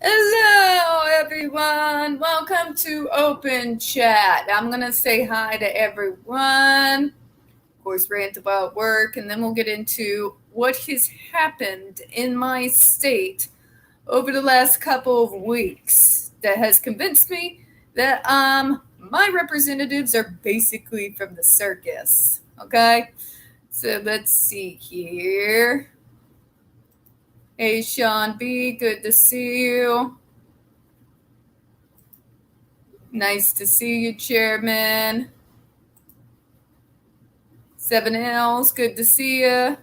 Hello, everyone. Welcome to Open Chat. I'm going to say hi to everyone. Of course, rant about work, and then we'll get into what has happened in my state over the last couple of weeks that has convinced me that my representatives are basically from the circus. Okay? So let's see here. Hey, Sean B., good to see you. Nice to see you, Chairman. 7Ls, good to see you.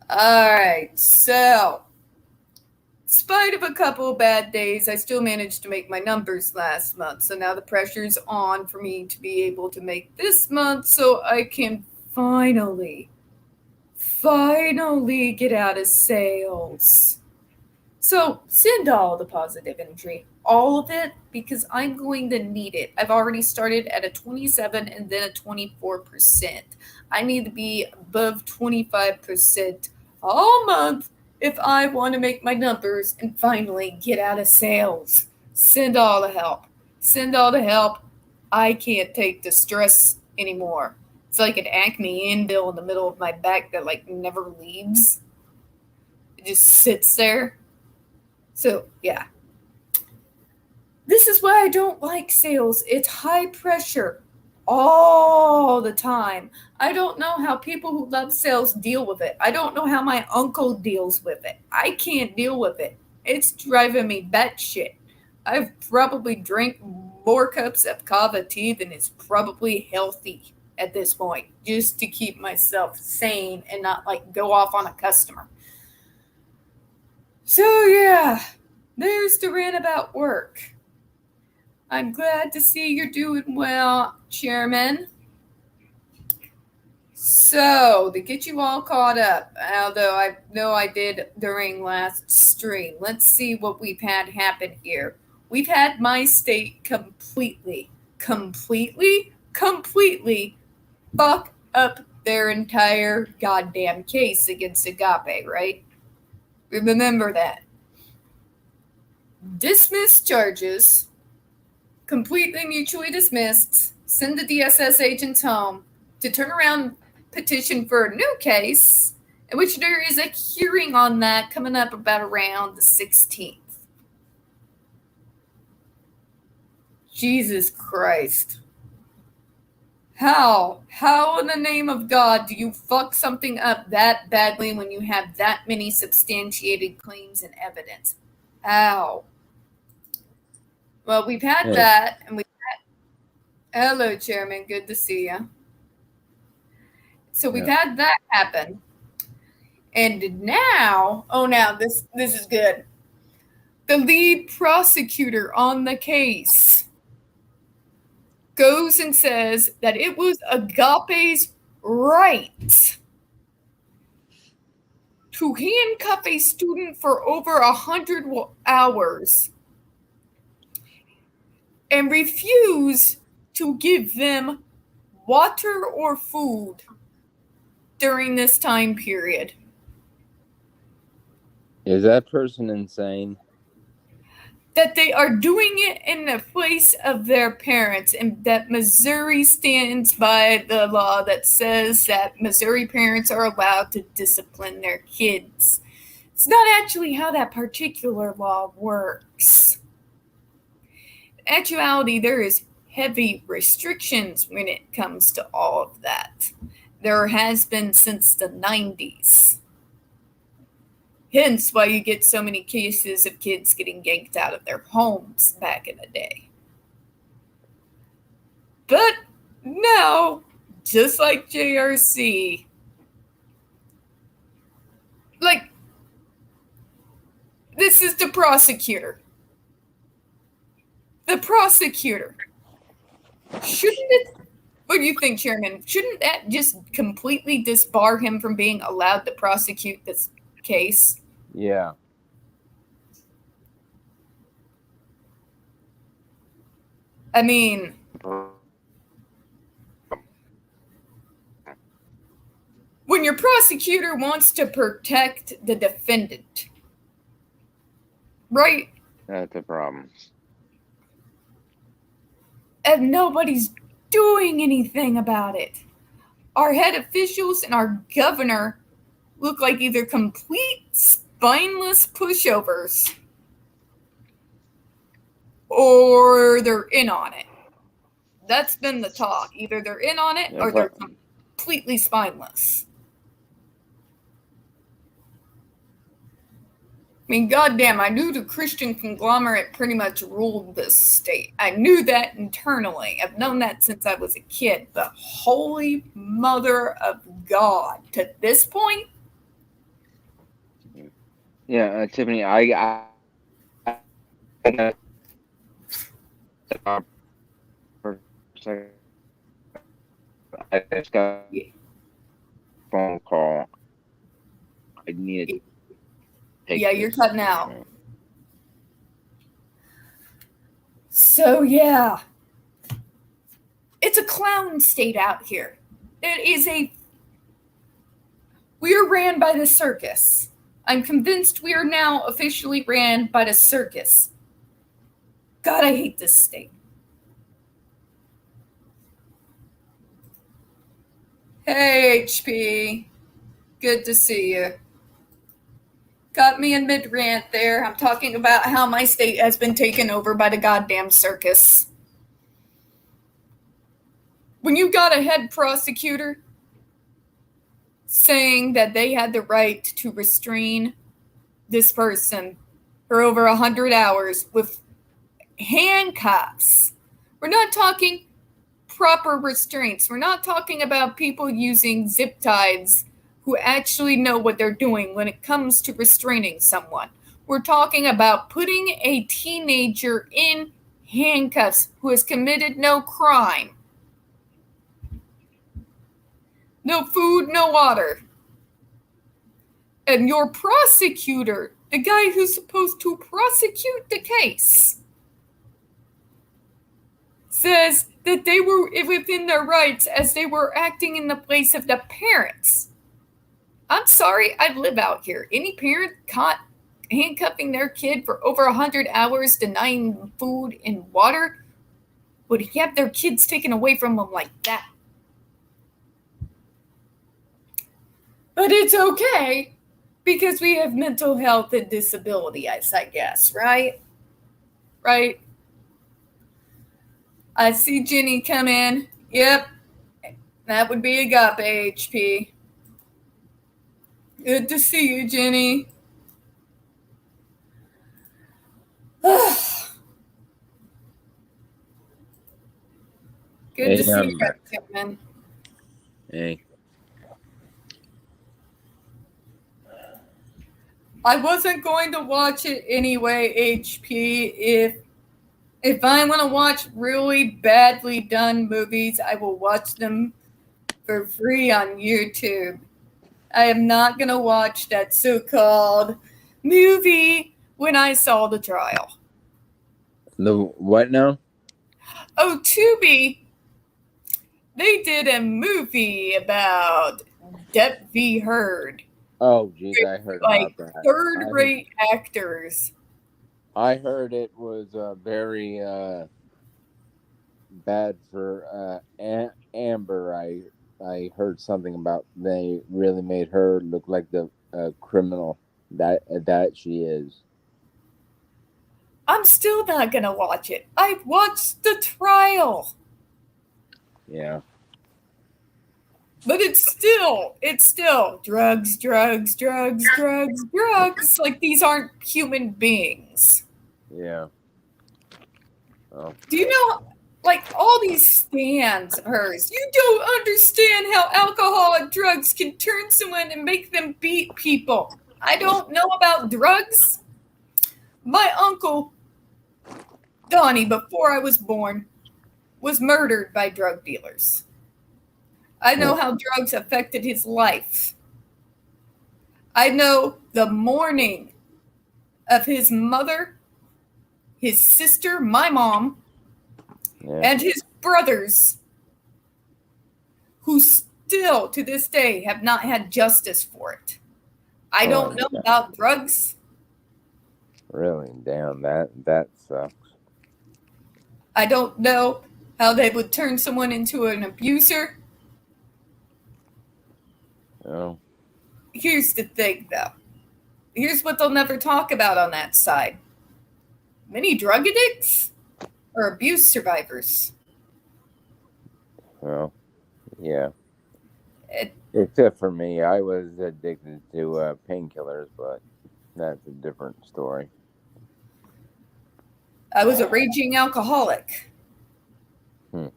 All right, so in spite of a couple of bad days, I still managed to make my numbers last month. So now the pressure's on for me to be able to make this month so I can finally get out of sales. So send all the positive energy, all of it, because I'm going to need it. I've already started at a 27 and then a 24%. I need to be above 25% all month if I want to make my numbers and finally get out of sales. Send all the help. Send all the help. I can't take the stress anymore. It's like an acne indel in the middle of my back that never leaves. It just sits there. So, yeah. This is why I don't like sales. It's high pressure all the time. I don't know how people who love sales deal with it. I don't know how my uncle deals with it. I can't deal with it. It's driving me batshit. I've probably drank more cups of kava tea than is probably healthy at this point, just to keep myself sane and not go off on a customer. So, yeah, there's the rant about work. I'm glad to see you're doing well, Chairman. So, to get you all caught up, although I know I did during last stream, let's see what we've had happen here. We've had my state completely fuck up their entire goddamn case against Agape, right? Remember that. Dismiss charges, completely mutually dismissed, send the DSS agents home to turn around, petition for a new case, in which there is a hearing on that coming up about around the 16th. Jesus Christ. How in the name of God do you fuck something up that badly when you have that many substantiated claims and evidence? How? Well, we've had that, and hello, Chairman, good to see you. So we've had that happen. And now, this is good. The lead prosecutor on the case goes and says that it was Agape's right to handcuff a student for over 100 hours and refuse to give them water or food during this time period. Is that person insane? That they are doing it in the place of their parents, and that Missouri stands by the law that says that Missouri parents are allowed to discipline their kids. It's not actually how that particular law works. In actuality, there is heavy restrictions when it comes to all of that. There has been since the 90s. Hence why you get so many cases of kids getting yanked out of their homes back in the day. But now, just like JRC, this is the prosecutor. The prosecutor. Shouldn't it? What do you think, Chairman? Shouldn't that just completely disbar him from being allowed to prosecute this case? Yeah. I mean, when your prosecutor wants to protect the defendant, right? That's a problem. And nobody's doing anything about it. Our head officials and our governor look like either complete spineless pushovers or they're in on it. That's been the talk. Either they're in on it or they're completely spineless. I mean, goddamn, I knew the Christian conglomerate pretty much ruled this state. I knew that internally. I've known that since I was a kid. But holy mother of God, to this point? Yeah, Tiffany, I just got a phone call. I need to take Yeah, you're this. cutting out. So, yeah. It's a clown state out here. We are ran by the circus. I'm convinced we are now officially ran by the circus. God, I hate this state. Hey, HP. Good to see you. Got me in mid-rant there. I'm talking about how my state has been taken over by the goddamn circus. When you got a head prosecutor saying that they had the right to restrain this person for over 100 hours with handcuffs, we're not talking proper restraints. We're not talking about people using zip ties who actually know what they're doing when it comes to restraining someone. We're talking about putting a teenager in handcuffs who has committed no crime. No food, no water. And your prosecutor, the guy who's supposed to prosecute the case, says that they were within their rights as they were acting in the place of the parents. I'm sorry, I live out here. Any parent caught handcuffing their kid for over 100 hours, denying them food and water, would have their kids taken away from them like that. But it's okay, because we have mental health and disability, I guess, right? Right? I see Jenny come in. Yep, that would be Agape HP. Good to see you, Jenny. Good to see you, Kevin. Hey. I wasn't going to watch it anyway, HP. If I want to watch really badly done movies, I will watch them for free on YouTube. I am not going to watch that so-called movie When I Saw the Trial. The what now? Oh, Tubi. They did a movie about Depp v. Heard. Oh, geez, I heard about that. Third-rate actors. I heard it was very bad for Amber. I heard something about they really made her look like the criminal that she is. I'm still not going to watch it. I watched the trial. Yeah. But it's still drugs. Like, these aren't human beings. Yeah. Oh. Do you know, like, all these stands of hers, you don't understand how alcohol and drugs can turn someone and make them beat people. I don't know about drugs. My uncle, Donnie, before I was born, was murdered by drug dealers. I know how drugs affected his life. I know the mourning of his mother, his sister, my mom, and his brothers, who still to this day have not had justice for it. I don't know about drugs. Really? Damn, that sucks. I don't know how they would turn someone into an abuser. Oh, Here's the thing, though. Here's what they'll never talk about on that side. Many drug addicts are abuse survivors. well, yeah. It, Except for me, I was addicted to painkillers, but that's a different story. I was a raging alcoholic. Hmm.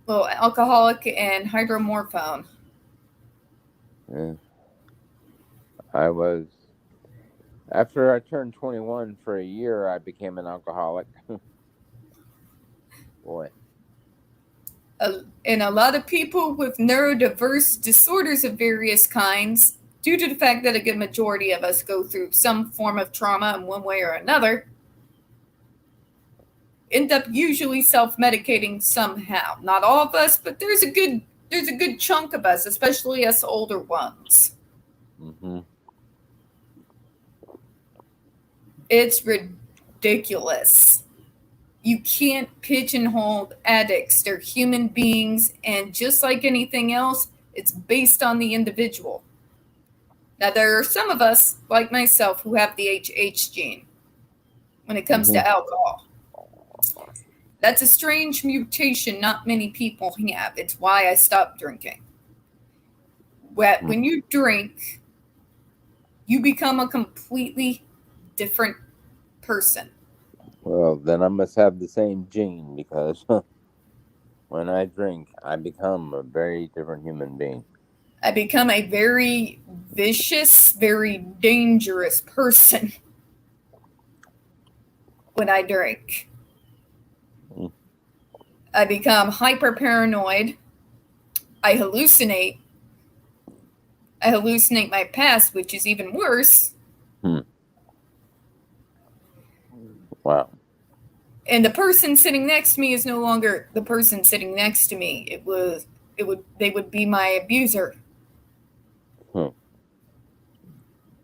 Well, alcoholic and hydromorphone. Yeah. I was after I turned 21 for a year, I became an alcoholic. Boy. And a lot of people with neurodiverse disorders of various kinds, due to the fact that a good majority of us go through some form of trauma in one way or another, end up usually self-medicating somehow. Not all of us, but there's a good chunk of us, especially us older ones. Mm-hmm. It's ridiculous. You can't pigeonhole addicts. They're human beings, and just like anything else, it's based on the individual. Now, there are some of us, like myself, who have the HH gene when it comes Mm-hmm. to alcohol. That's a strange mutation not many people have. It's why I stopped drinking. When you drink, you become a completely different person. Well, then I must have the same gene because when I drink, I become a very different human being. I become a very vicious, very dangerous person when I drink. Mm. I become hyper paranoid. I hallucinate. I hallucinate my past, which is even worse. Wow. And the person sitting next to me is no longer the person sitting next to me. They would be my abuser. Hmm.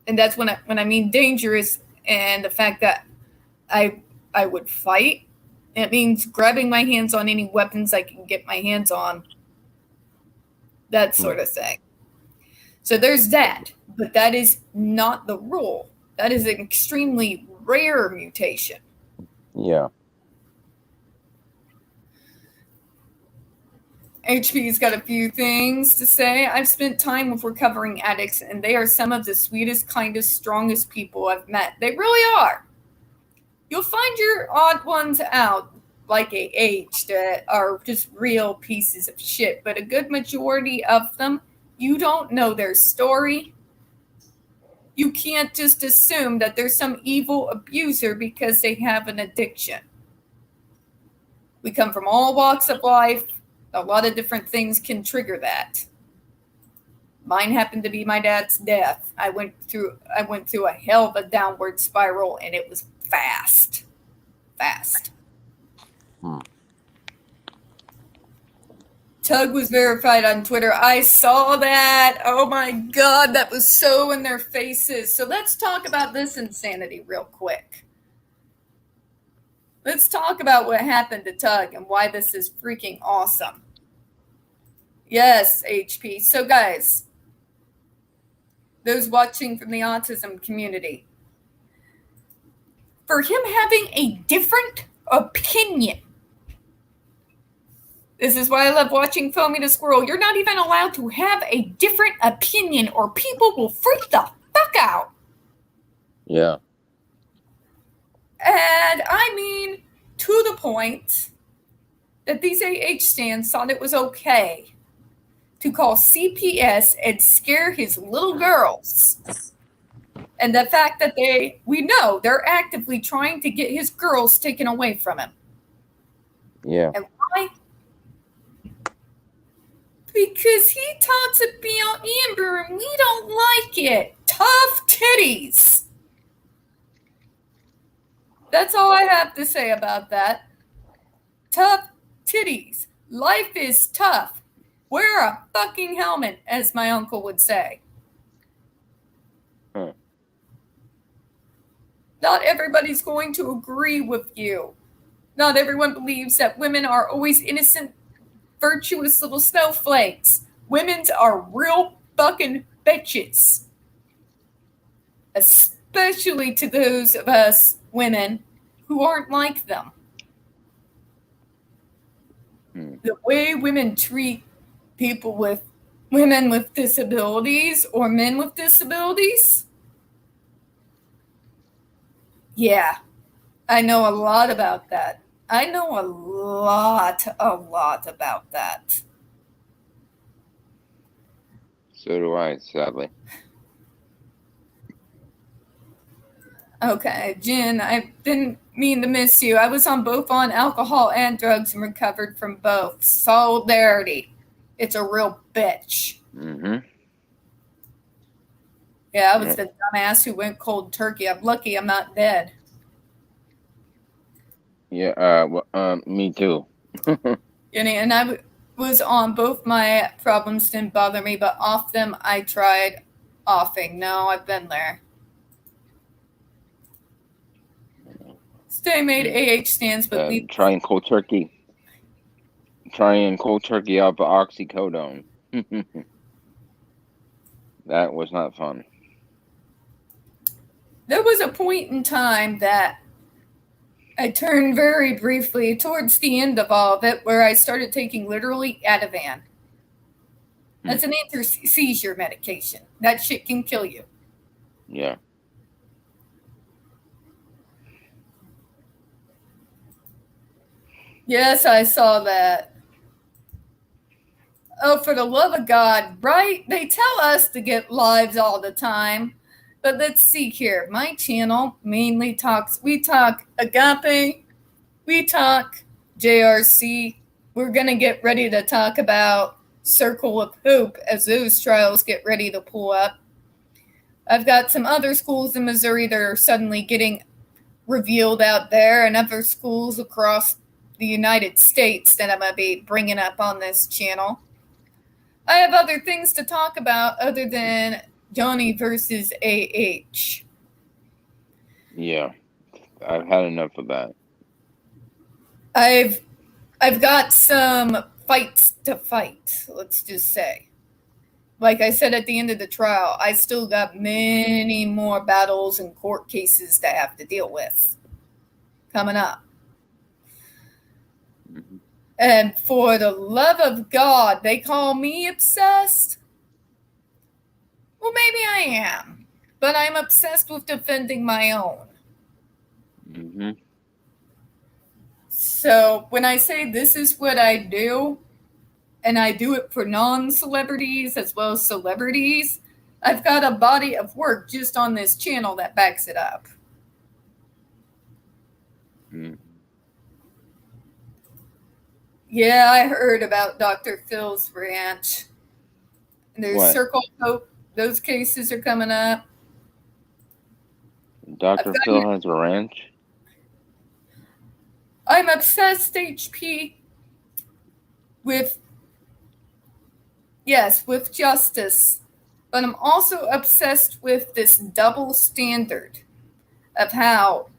And that's when I mean dangerous, and the fact that I would fight. It means grabbing my hands on any weapons I can get my hands on. That sort of thing. So there's that, but that is not the rule. That is an extremely rare mutation. Yeah. HP's got a few things to say. I've spent time with recovering addicts, and they are some of the sweetest, kindest, strongest people I've met. They really are. You'll find your odd ones out, like AH, that are just real pieces of shit, but a good majority of them, you don't know their story. You can't just assume that there's some evil abuser because they have an addiction. We come from all walks of life. A lot of different things can trigger that. Mine happened to be my dad's death. I went through a hell of a downward spiral, and it was fast. Tug was verified on Twitter. I saw that. Oh my God, that was so in their faces. So let's talk about this insanity real quick. Let's talk about what happened to Tug and why this is freaking awesome. Yes, HP. So guys, those watching from the autism community, for him having a different opinion, this is why I love watching Foamy the Squirrel. You're not even allowed to have a different opinion or people will freak the fuck out. Yeah. And I mean, to the point that these AH stands thought it was okay to call CPS and scare his little girls. And the fact that we know they're actively trying to get his girls taken away from him. Yeah. And why? Because he talks about Amber and we don't like it. Tough titties. That's all I have to say about that. Tough titties. Life is tough. Wear a fucking helmet, as my uncle would say. No, not everybody's going to agree with you. Not everyone believes that women are always innocent, virtuous little snowflakes. Women are real fucking bitches. Especially to those of us women who aren't like them. The way women treat women with disabilities or men with disabilities. Yeah, I know a lot about that. I know a lot about that. So do I, sadly. Okay, Jen, I didn't mean to miss you. I was on alcohol and drugs and recovered from both. Solidarity. It's a real bitch. Mm-hmm. Yeah, I was the dumbass who went cold turkey. I'm lucky I'm not dead. Yeah, me too. And I was on both. My problems didn't bother me, but off them I tried offing. No, I've been there. Stay made AH stands, but trying cold turkey. Trying cold turkey off of oxycodone. That was not fun. There was a point in time that I turned very briefly towards the end of all of it where I started taking literally Ativan. That's an anti-seizure medication. That shit can kill you. Yeah. Yes, I saw that. Oh, for the love of God, right? They tell us to get lives all the time. But let's see here. My channel mainly we talk agape, we talk JRC. We're going to get ready to talk about Circle of Hope as those trials get ready to pull up. I've got some other schools in Missouri that are suddenly getting revealed out there, and other schools across the United States that I'm going to be bringing up on this channel. I have other things to talk about other than Johnny versus AH. Yeah, I've had enough of that. I've got some fights to fight, let's just say. Like I said at the end of the trial, I still got many more battles and court cases to have to deal with coming up. Mm-hmm. And for the love of God, they call me obsessed? Well, maybe I am, but I'm obsessed with defending my own. Mm-hmm. So when I say this is what I do, and I do it for non-celebrities as well as celebrities, I've got a body of work just on this channel that backs it up. Mm. Yeah, I heard about Dr. Phil's ranch. And there's Circle of Hope. Those cases are coming up. Dr. Phil has a ranch? I'm obsessed, HP, with justice. But I'm also obsessed with this double standard of how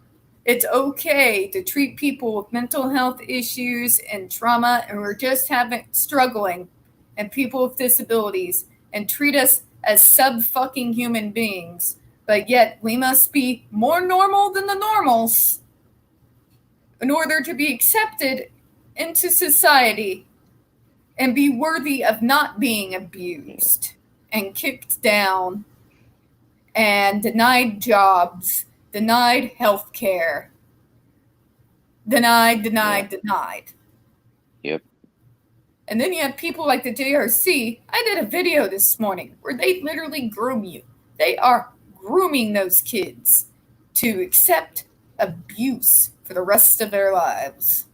it's okay to treat people with mental health issues and trauma, and we're just struggling, and people with disabilities, and treat us as sub-fucking human beings. But yet we must be more normal than the normals in order to be accepted into society and be worthy of not being abused and kicked down and denied jobs, denied health care, denied. Yep. And then you have people like the JRC. I did a video this morning where they literally groom you. They are grooming those kids to accept abuse for the rest of their lives.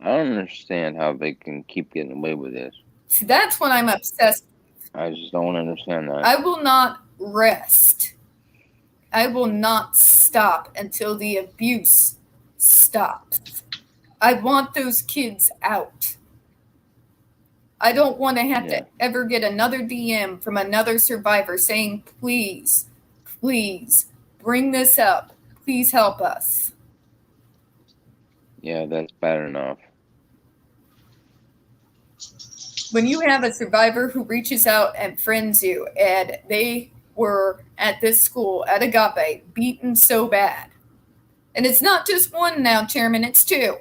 I don't understand how they can keep getting away with this. See, that's what I'm obsessed with. I just don't understand that. I will not rest. I will not stop until the abuse stops. I want those kids out. I don't want to have Yeah. to ever get another DM from another survivor saying, please, please bring this up. Please help us. Yeah, that's bad enough. When you have a survivor who reaches out and friends you, and they were at this school at Agape beaten so bad, and it's not just one now, Chairman, it's two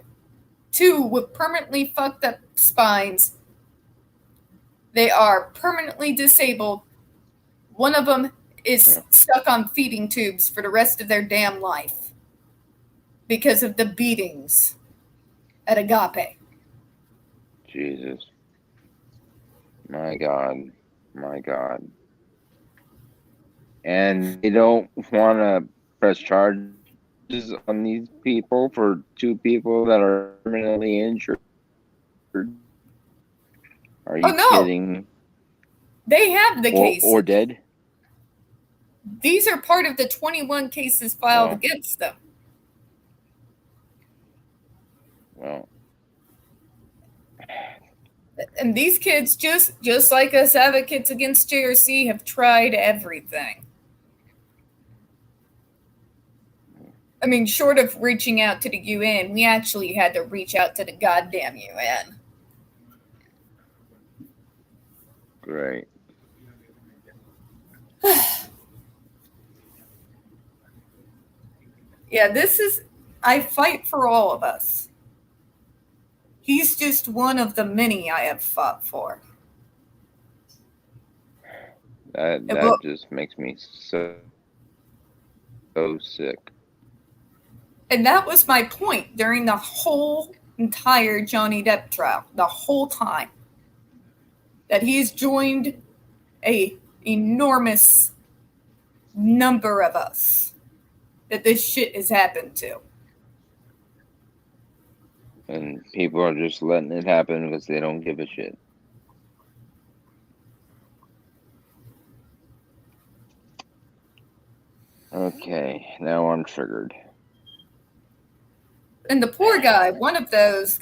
with permanently fucked up spines. They are permanently disabled. One of them is stuck on feeding tubes for the rest of their damn life because of the beatings at Agape. Jesus. My God. My God. And they don't want to press charges on these people for two people that are permanently injured. Are you kidding? They have the cases. Or dead? These are part of the 21 cases filed against them. Well. And these kids, just like us advocates against JRC, have tried everything. I mean, short of reaching out to the UN, we actually had to reach out to the goddamn UN. Great. Yeah, I fight for all of us. He's just one of the many I have fought for. That just makes me so sick. And that was my point during the whole entire Johnny Depp trial, the whole time. That he's joined a enormous number of us that this shit has happened to. And people are just letting it happen because they don't give a shit. Okay, now I'm triggered. And the poor guy, one of those,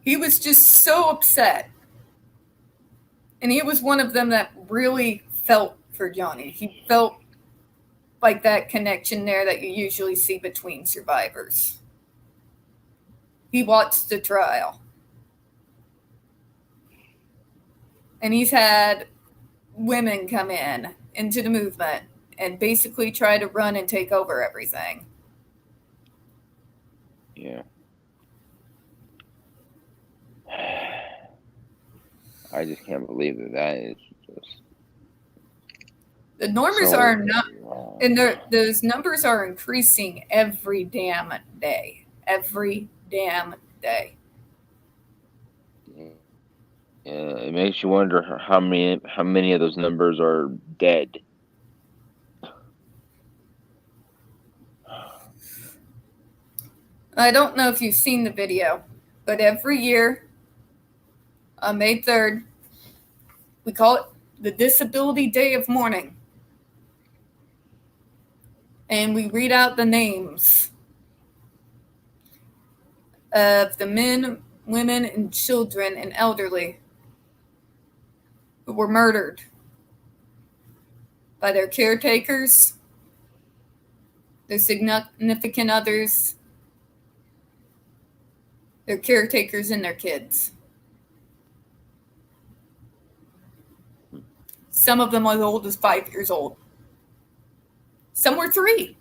he was just so upset. And he was one of them that really felt for Johnny. He felt like that connection there that you usually see between survivors. He watched the trial. And he's had women come into the movement and basically try to run and take over everything. Yeah. I just can't believe that is just... The numbers are not, and those numbers are increasing every damn day. Every damn day. Yeah, it makes you wonder how many of those numbers are dead. I don't know if you've seen the video, but every year on May 3rd, we call it the Disability Day of Mourning. And we read out the names of the men, women, and children and elderly who were murdered by their caretakers, their significant others, their caretakers, and their kids. Some of them as old as 5 years old. Some were 3.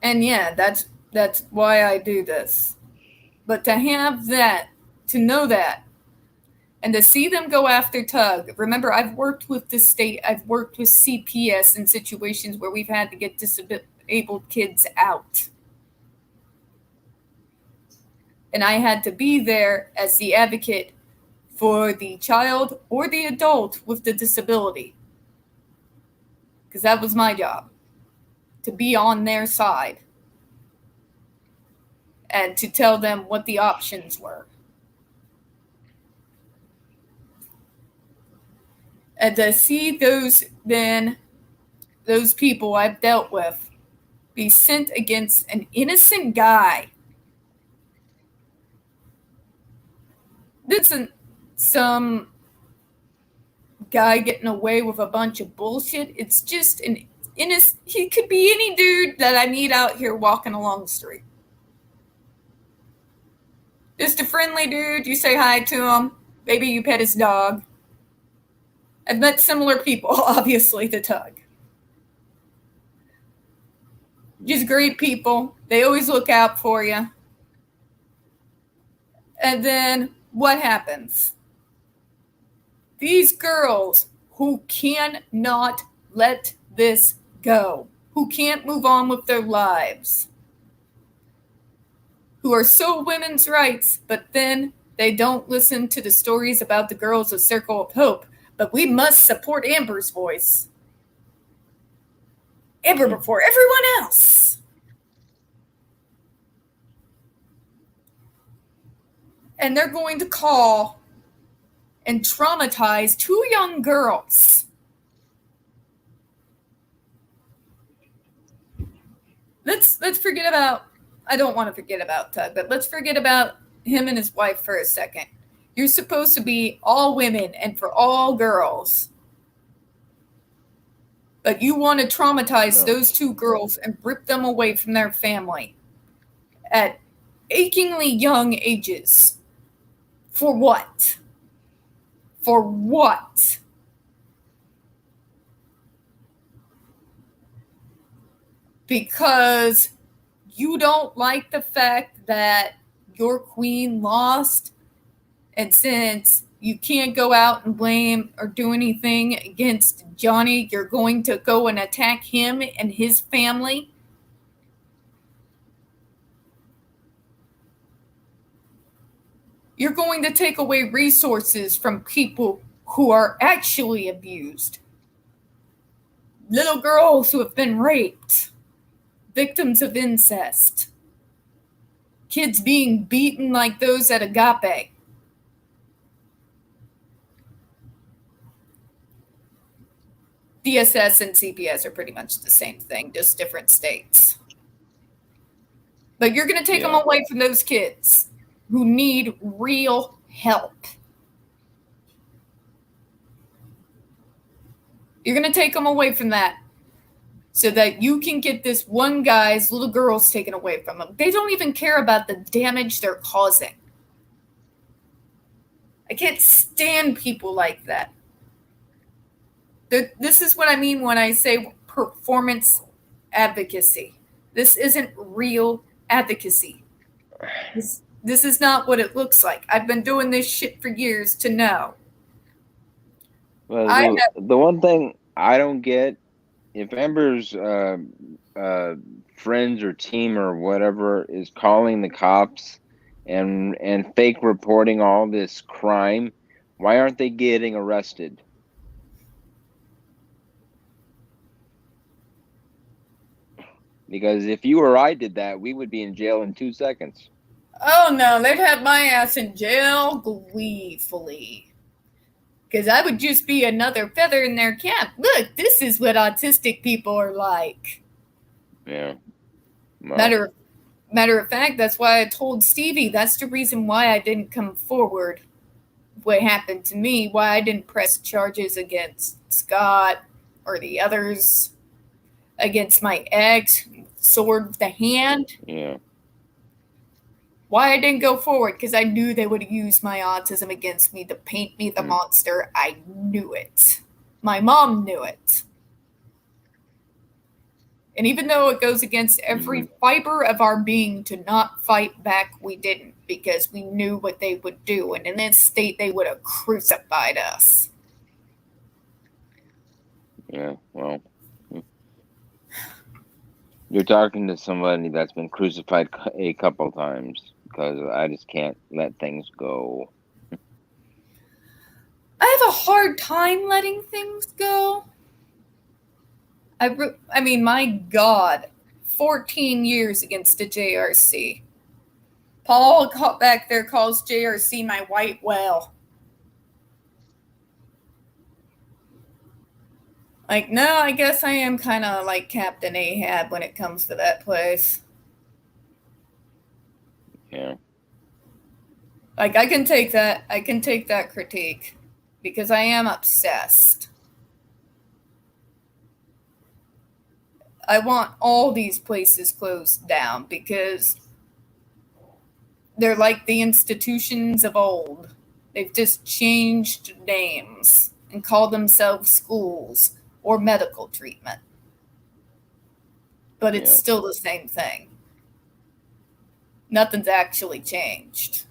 And yeah, that's why I do this. But to have that, to know that, and to see them go after Tug. Remember, I've worked with the state. I've worked with CPS in situations where we've had to get disabled kids out. And I had to be there as the advocate for the child or the adult with the disability. Because that was my job, to be on their side and to tell them what the options were. And to see those people I've dealt with be sent against an innocent guy. This isn't some guy getting away with a bunch of bullshit. It's just an innocent. He could be any dude that I meet out here walking along the street. Just a friendly dude. You say hi to him. Maybe you pet his dog. I've met similar people, obviously, to Tug. Just great people. They always look out for you. And then what happens? These girls who cannot let this go, who can't move on with their lives, who are so women's rights, but then they don't listen to the stories about the girls of Circle of Hope. But we must support Amber's voice. Amber before everyone else. And they're going to call and traumatize 2 young girls. Let's forget about, I don't want to forget about Tug, but let's forget about him and his wife for a second. You're supposed to be all women and for all girls. But you want to traumatize those 2 girls and rip them away from their family at achingly young ages. For what? For what? Because you don't like the fact that your queen lost, and since you can't go out and blame or do anything against Johnny, you're going to go and attack him and his family. You're going to take away resources from people who are actually abused. Little girls who have been raped, victims of incest, kids being beaten like those at Agape. DSS and CPS are pretty much the same thing, just different states. But you're going to take them away from those kids who need real help. You're going to take them away from that so that you can get this one guy's little girls taken away from them. They don't even care about the damage they're causing. I can't stand people like that. This is what I mean when I say performance advocacy. This isn't real advocacy. This is not what it looks like. I've been doing this shit for years to know. Well, the one thing I don't get, if Amber's friends or team or whatever is calling the cops and fake reporting all this crime, why aren't they getting arrested? Because if you or I did that, we would be in jail in 2 seconds. Oh no, they'd have my ass in jail gleefully. Because I would just be another feather in their cap. Look, this is what autistic people are like. Yeah. Well, matter of fact, that's why I told Stevie that's the reason why I didn't come forward. What happened to me, why I didn't press charges against Scott or the others, against my ex, sword of the hand. Yeah. Why I didn't go forward? Because I knew they would use my autism against me to paint me the monster. I knew it. My mom knew it. And even though it goes against every fiber of our being to not fight back, we didn't, because we knew what they would do. And in this state, they would have crucified us. Yeah, well, you're talking to somebody that's been crucified a couple times, because I just can't let things go. I have a hard time letting things go. I mean, my God, 14 years against the JRC. Paul back there calls JRC my white whale. Like, no, I guess I am kind of like Captain Ahab when it comes to that place. Yeah. Like, I can take that. I can take that critique because I am obsessed. I want all these places closed down because they're like the institutions of old. They've just changed names and called themselves schools or medical treatment. But it's Yeah. still the same thing. Nothing's actually changed.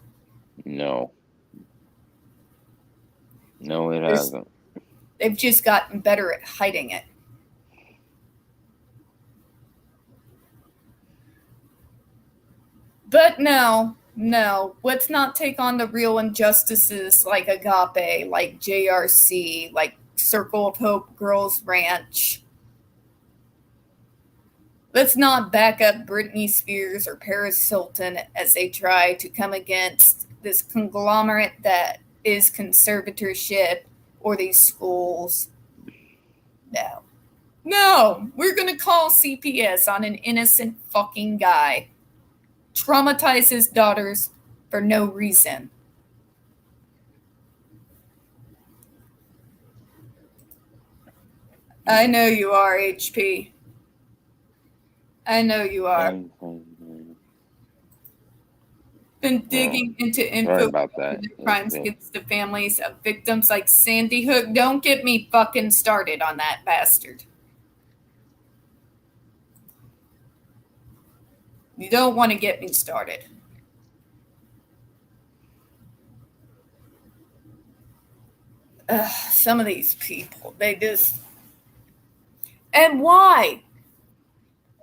No. No, it There's, hasn't. they've just gotten better at hiding it. But no, let's not take on the real injustices like Agape, like JRC, like Circle of Hope Girls Ranch. Let's not back up Britney Spears or Paris Hilton as they try to come against this conglomerate that is conservatorship or these schools. No. No, we're going to call CPS on an innocent fucking guy. Traumatize his daughters for no reason. I know you are, HP. I know you are. Been digging into Sorry info about that. of crimes against the families of victims like Sandy Hook. Don't get me fucking started on that bastard. You don't want to get me started. Some of these people, they just. And why?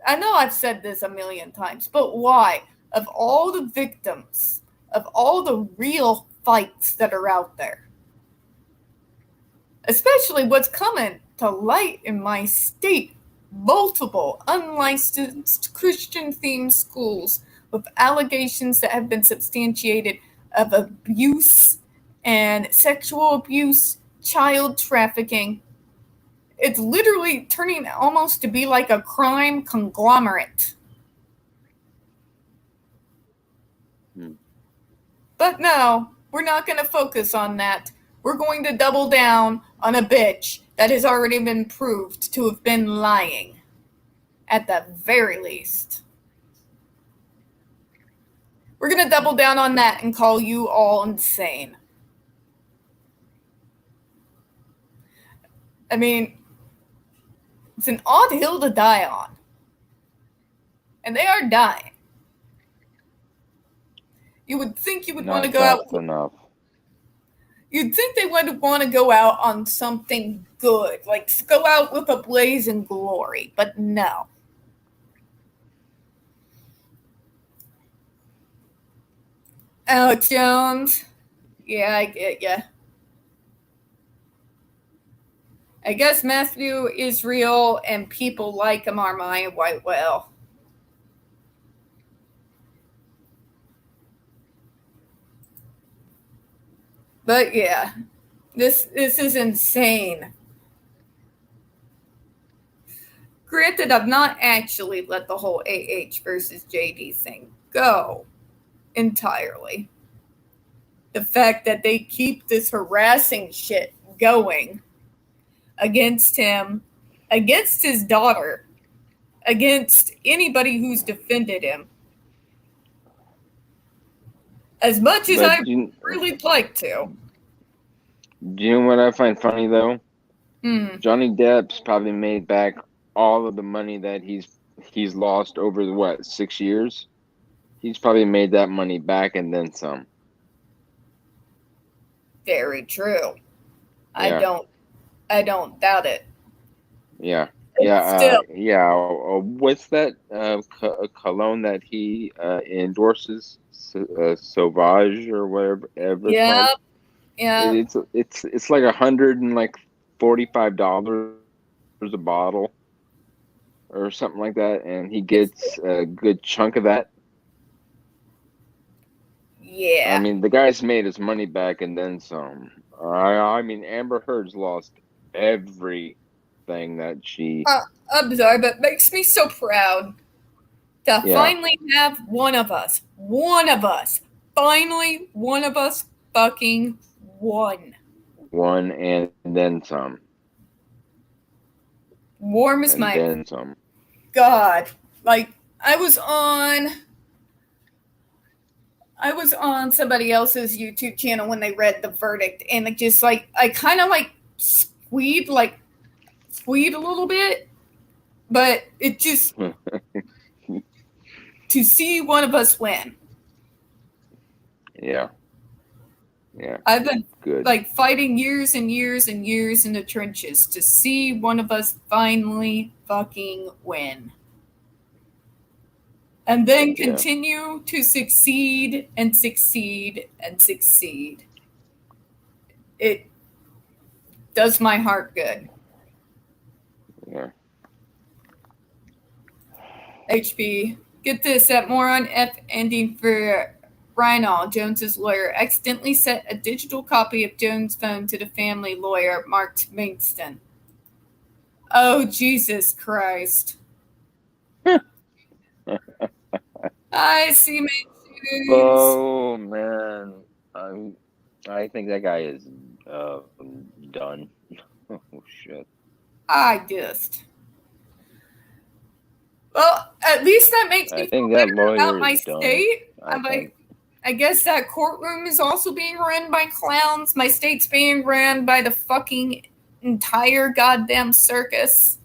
I know I've said this a million times, but why? Of all the victims, of all the real fights that are out there, especially what's coming to light in my state, multiple unlicensed Christian themed schools with allegations that have been substantiated of abuse and sexual abuse, child trafficking. It's literally turning almost to be like a crime conglomerate. But no, we're not going to focus on that. We're going to double down on a bitch that has already been proved to have been lying, at the very least. We're going to double down on that and call you all insane. I mean, it's an odd hill to die on. And they are dying. You would think you would want to go out. Enough. You'd think they would want to go out on something good, like go out with a blaze and glory, but no. Alex Jones, yeah, I get ya. I guess Matthew Israel and people like him are my white whale. But yeah, this is insane. Granted, I've not actually let the whole AH versus JD thing go entirely. The fact that they keep this harassing shit going against him, against his daughter, against anybody who's defended him. As much as I really like to. Do you know what I find funny though? Johnny Depp's probably made back all of the money that he's lost over the 6 years. He's probably made that money back and then some. Very true. Yeah. I don't doubt it. Yeah. Yeah. What's that cologne that he endorses? Sauvage or whatever. Yeah. Yeah. It's like $145 a bottle or something like that, and he gets a good chunk of that. Yeah. I mean, the guy's made his money back and then some. I mean, Amber Heard's lost everything thing that she. I'm sorry, but it makes me so proud to finally have one of us, finally one of us fucking won. One and then some. Warm as and my then some. God. Like, I was on somebody else's YouTube channel when they read the verdict, and it just like I kind of like squeed a little bit, but it just to see one of us win. Yeah. I've been good. Like fighting years and years and years in the trenches to see one of us finally fucking win. And then continue to succeed and succeed and succeed. It does my heart good. Yeah. HB, get this, that moron F ending for Reinald, Jones's lawyer, accidentally sent a digital copy of Jones' phone to the family lawyer, Mark Mingston. Oh, Jesus Christ. I see my shoes. Oh, man. I think that guy is done. Oh, shit. Well, at least that makes me feel better about my done. state. I guess that courtroom is also being run by clowns. My state's being run by the fucking entire goddamn circus.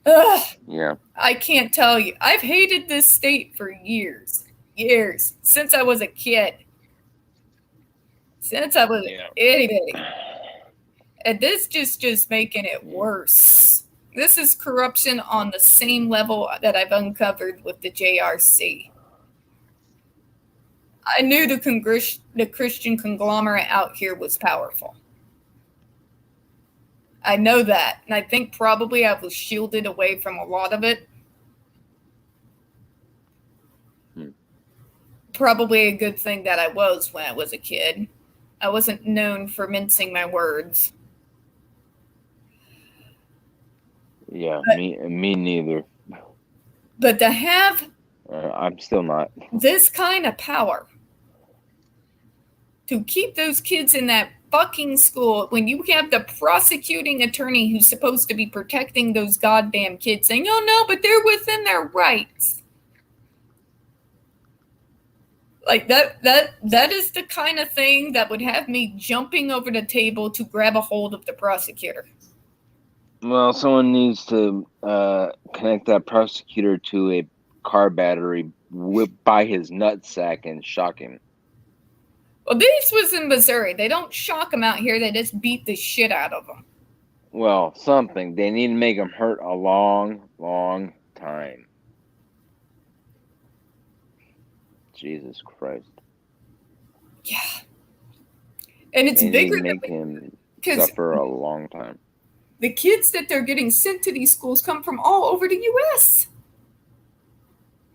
Ugh. Yeah. I can't tell you. I've hated this state for years. Since I was a kid. Since I was a itty bitty. And this just making it worse. This is corruption on the same level that I've uncovered with the JRC. I knew the Christian conglomerate out here was powerful. I know that, and I think probably I was shielded away from a lot of it. Probably a good thing that I was when I was a kid. I wasn't known for mincing my words. Yeah, me neither. But to have I'm still not. This kind of power to keep those kids in that fucking school when you have the prosecuting attorney who's supposed to be protecting those goddamn kids saying, oh no, but they're within their rights. Like that is the kind of thing that would have me jumping over the table to grab a hold of the prosecutor. Well, someone needs to connect that prosecutor to a car battery, whip by his nutsack, and shock him. Well, this was in Missouri. They don't shock him out here. They just beat the shit out of him. Well, something. They need to make him hurt a long, long time. Jesus Christ. Yeah. And it's bigger than make him suffer a long time. The kids that they're getting sent to these schools come from all over the U.S.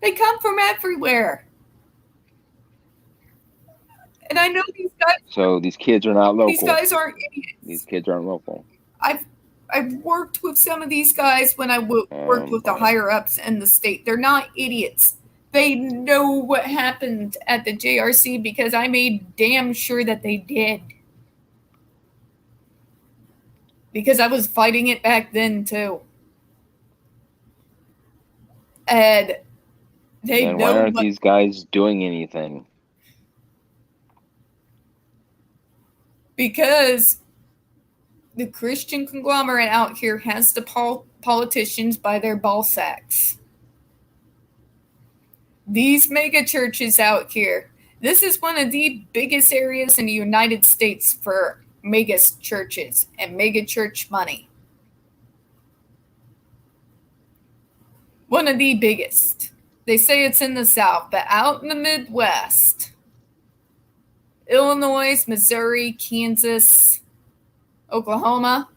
They come from everywhere. And I know these guys. So these kids are not local. These guys aren't idiots. These kids aren't local. I've worked with some of these guys when I worked with the higher ups in the state. They're not idiots. They know what happened at the JRC because I made damn sure that they did. Because I was fighting it back then too. And why aren't these guys doing anything? Because the Christian conglomerate out here has the politicians by their ball sacks. These mega churches out here, this is one of the biggest areas in the United States for mega churches and mega church money. One of the biggest. They say it's in the South, but out in the Midwest, Illinois, Missouri, Kansas, Oklahoma,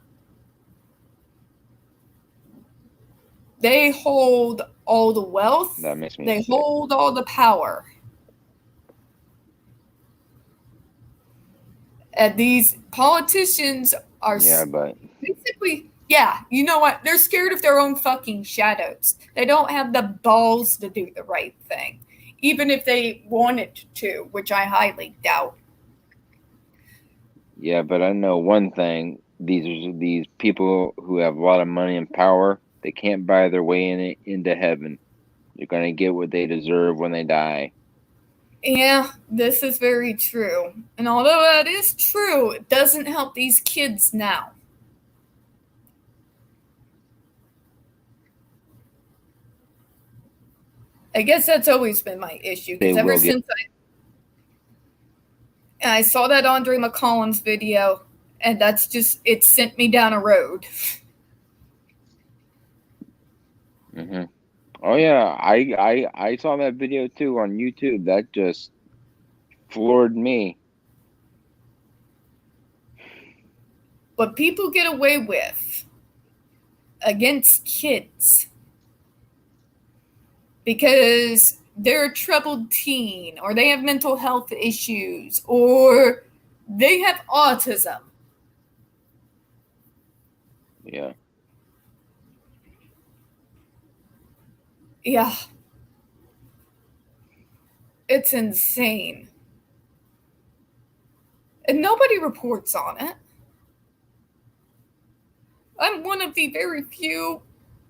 they hold all the wealth. That makes me sick. Hold all the power. And these politicians are Yeah, but basically, yeah, you know what? They're scared of their own fucking shadows. They don't have the balls to do the right thing, even if they wanted to, which I highly doubt. yeah, but I know one thing. These people who have a lot of money and power, they can't buy their way into heaven. They're gonna get what they deserve when they die. Yeah, this is very true. And although that is true, it doesn't help these kids now. I guess that's always been my issue They because ever will get. since I saw that Andre McCollum's video, and that's just, it sent me down a road. Hmm. Oh yeah, I saw that video too on YouTube. That just floored me. What people get away with against kids because they're a troubled teen or they have mental health issues or they have autism. Yeah. Yeah. It's insane. And nobody reports on it. I'm one of the very few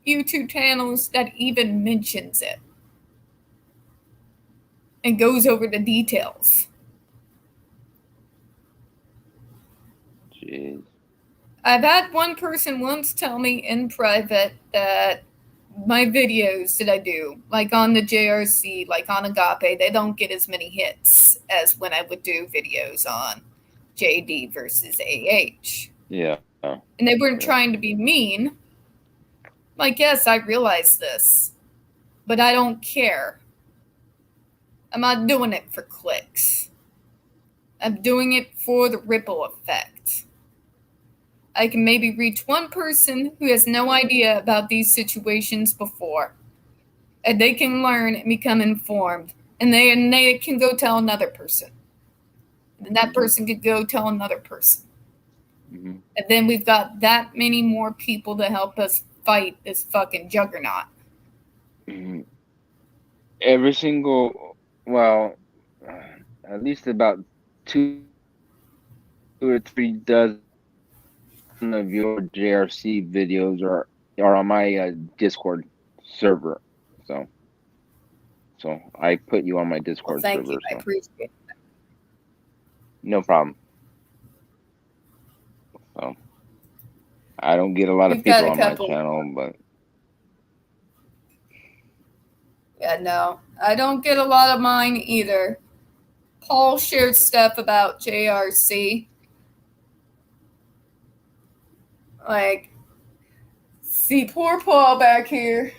YouTube channels that even mentions it and goes over the details. Jeez. I've had one person once tell me in private that my videos that I do, like on the JRC, like on Agape, they don't get as many hits as when I would do videos on JD versus AH. Yeah. And they weren't trying to be mean. Like, yes, I realize this, but I don't care. I'm not doing it for clicks. I'm doing it for the ripple effect. I can maybe reach one person who has no idea about these situations before, and they can learn and become informed, and they can go tell another person. And that person could go tell another person. Mm-hmm. And then we've got that many more people to help us fight this fucking juggernaut. Mm-hmm. Every single, well, at least about 2 or 3 dozen of your JRC videos are on my Discord server. So I put you on my Discord Thank server. you. I So appreciate it. no problem. So I don't get a lot of We've got people a on my couple. channel, but Yeah, no, I don't get a lot of mine either. Paul shared stuff about JRC. Like, see, poor Paul back here.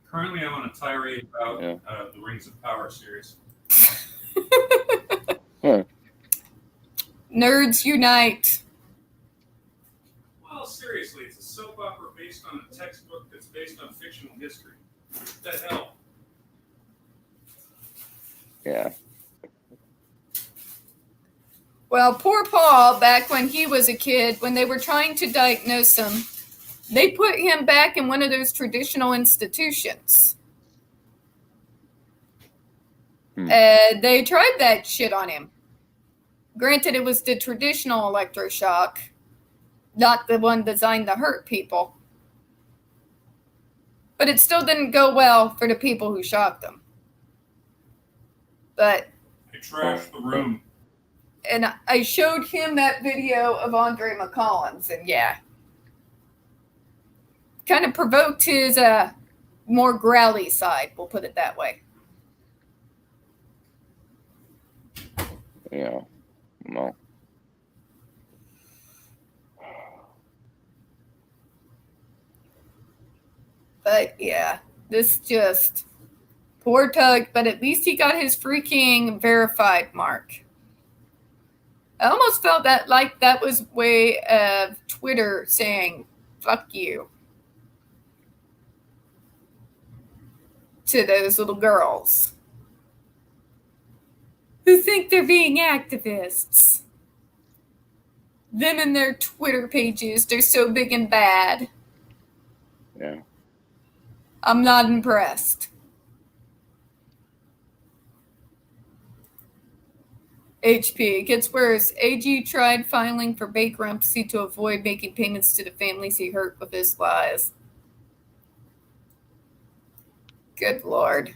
Currently, I'm on a tirade about yeah. the Rings of Power series. Huh. Nerds unite. Well, seriously, it's a soap opera based on a textbook that's based on fictional history. What the hell? Yeah. Well, poor Paul, back when he was a kid, when they were trying to diagnose him, they put him back in one of those traditional institutions. They tried that shit on him. Granted, it was the traditional electroshock, not the one designed to hurt people. But it still didn't go well for the people who shocked them. But I trashed the room. And I showed him that video of Andre McCollum's, and yeah, kind of provoked his more growly side, we'll put it that way. Yeah. No. But yeah, this just poor Tug, but at least he got his freaking verified mark. I almost felt that like that was way of Twitter saying fuck you to those little girls who think they're being activists. Them and their Twitter pages, they're so big and bad. Yeah. I'm not impressed. HP, it gets worse. AG tried filing for bankruptcy to avoid making payments to the families he hurt with his lies. Good Lord.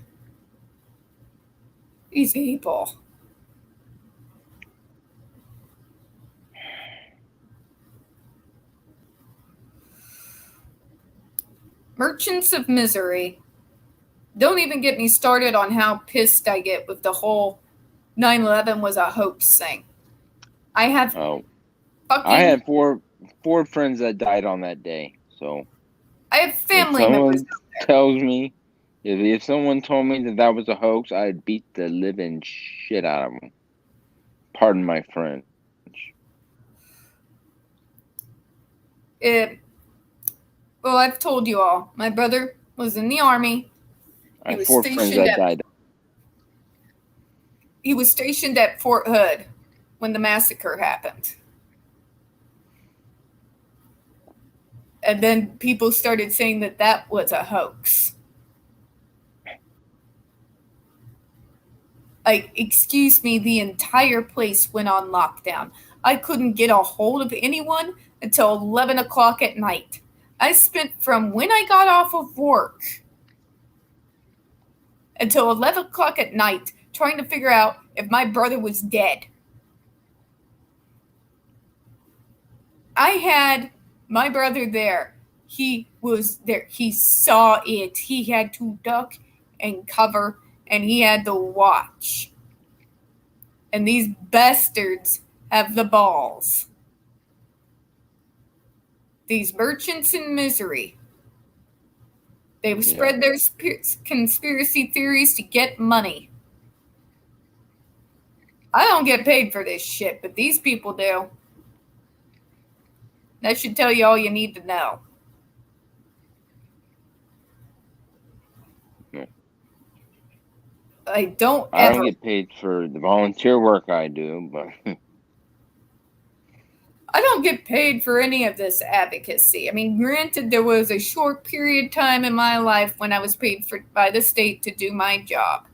These people. Merchants of Misery. Don't even get me started on how pissed I get with the whole 9/11 was a hoax thing. I have I had four friends that died on that day. So I have family members. Tells me if someone told me that was a hoax, I'd beat the living shit out of them. Pardon my French. Well, I've told you all. My brother was in the Army. I have 4 friends that died. He was stationed at Fort Hood when the massacre happened. And then people started saying that was a hoax. Like, excuse me, the entire place went on lockdown. I couldn't get a hold of anyone until 11 o'clock at night. I spent from when I got off of work until 11 o'clock at night trying to figure out if my brother was dead. I had my brother there. He was there. He saw it. He had to duck and cover, and he had to watch. And these bastards have the balls. These merchants in misery. They spread their conspiracy theories to get money. I don't get paid for this shit, but these people do. That should tell you all you need to know. No. I don't get paid for the volunteer work I do, but I don't get paid for any of this advocacy. I mean, granted, there was a short period of time in my life when I was paid by the state to do my job.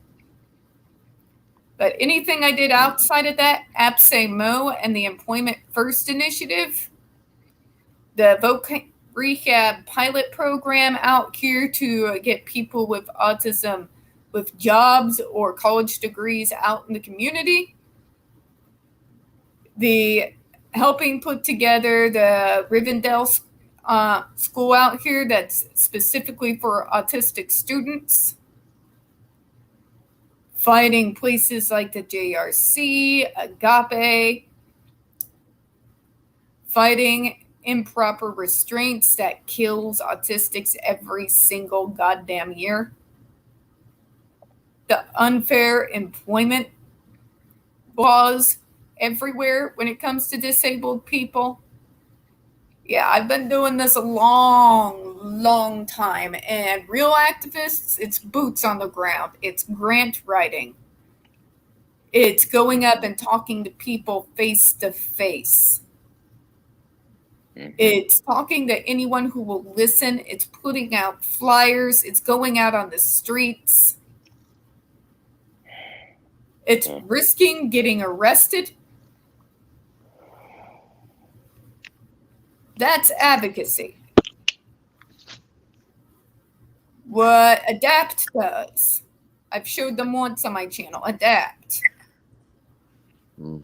But anything I did outside of that, AppSayMo and the Employment First Initiative, the Voc Rehab pilot program out here to get people with autism with jobs or college degrees out in the community, the helping put together the Rivendell school out here that's specifically for autistic students, fighting places like the JRC, Agape, fighting improper restraints that kills autistics every single goddamn year, the unfair employment laws everywhere when it comes to disabled people. Yeah, I've been doing this a long time, and real activists, it's boots on the ground. It's grant writing. It's going up and talking to people face to face. It's talking to anyone who will listen. It's putting out flyers. It's going out on the streets. It's risking getting arrested. That's advocacy. What ADAPT does, I've showed them once on my channel, ADAPT.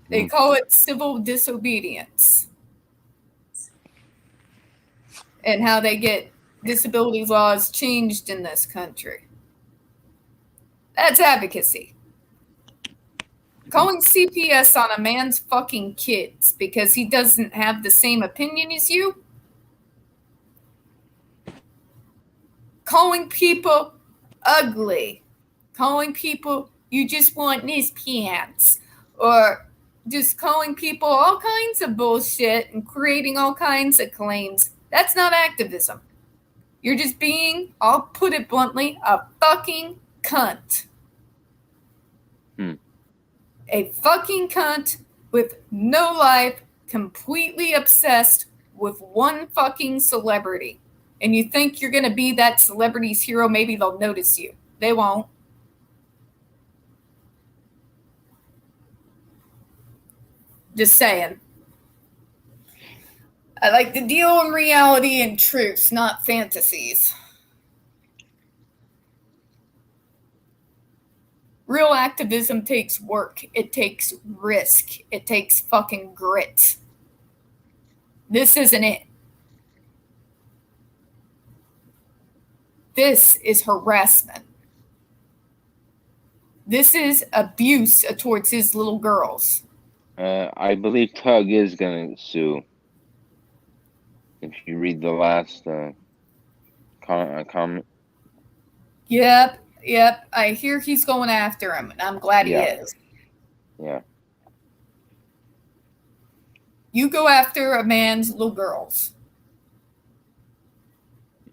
They call it civil disobedience. And how they get disability laws changed in this country. That's advocacy. Calling CPS on a man's fucking kids because he doesn't have the same opinion as you. Calling people ugly. Calling people you just want his pants. Or just calling people all kinds of bullshit and creating all kinds of claims. That's not activism. You're just being, I'll put it bluntly, a fucking cunt. A fucking cunt with no life, completely obsessed with one fucking celebrity. And you think you're going to be that celebrity's hero, maybe they'll notice you. They won't. Just saying. I like to deal in reality and truths, not fantasies. Real activism takes work. It takes risk. It takes fucking grit. This isn't it. This is harassment. This is abuse towards his little girls. I believe Tug is going to sue. If you read the last comment. Yep. I hear he's going after him, and I'm glad he is. Yeah. You go after a man's little girls.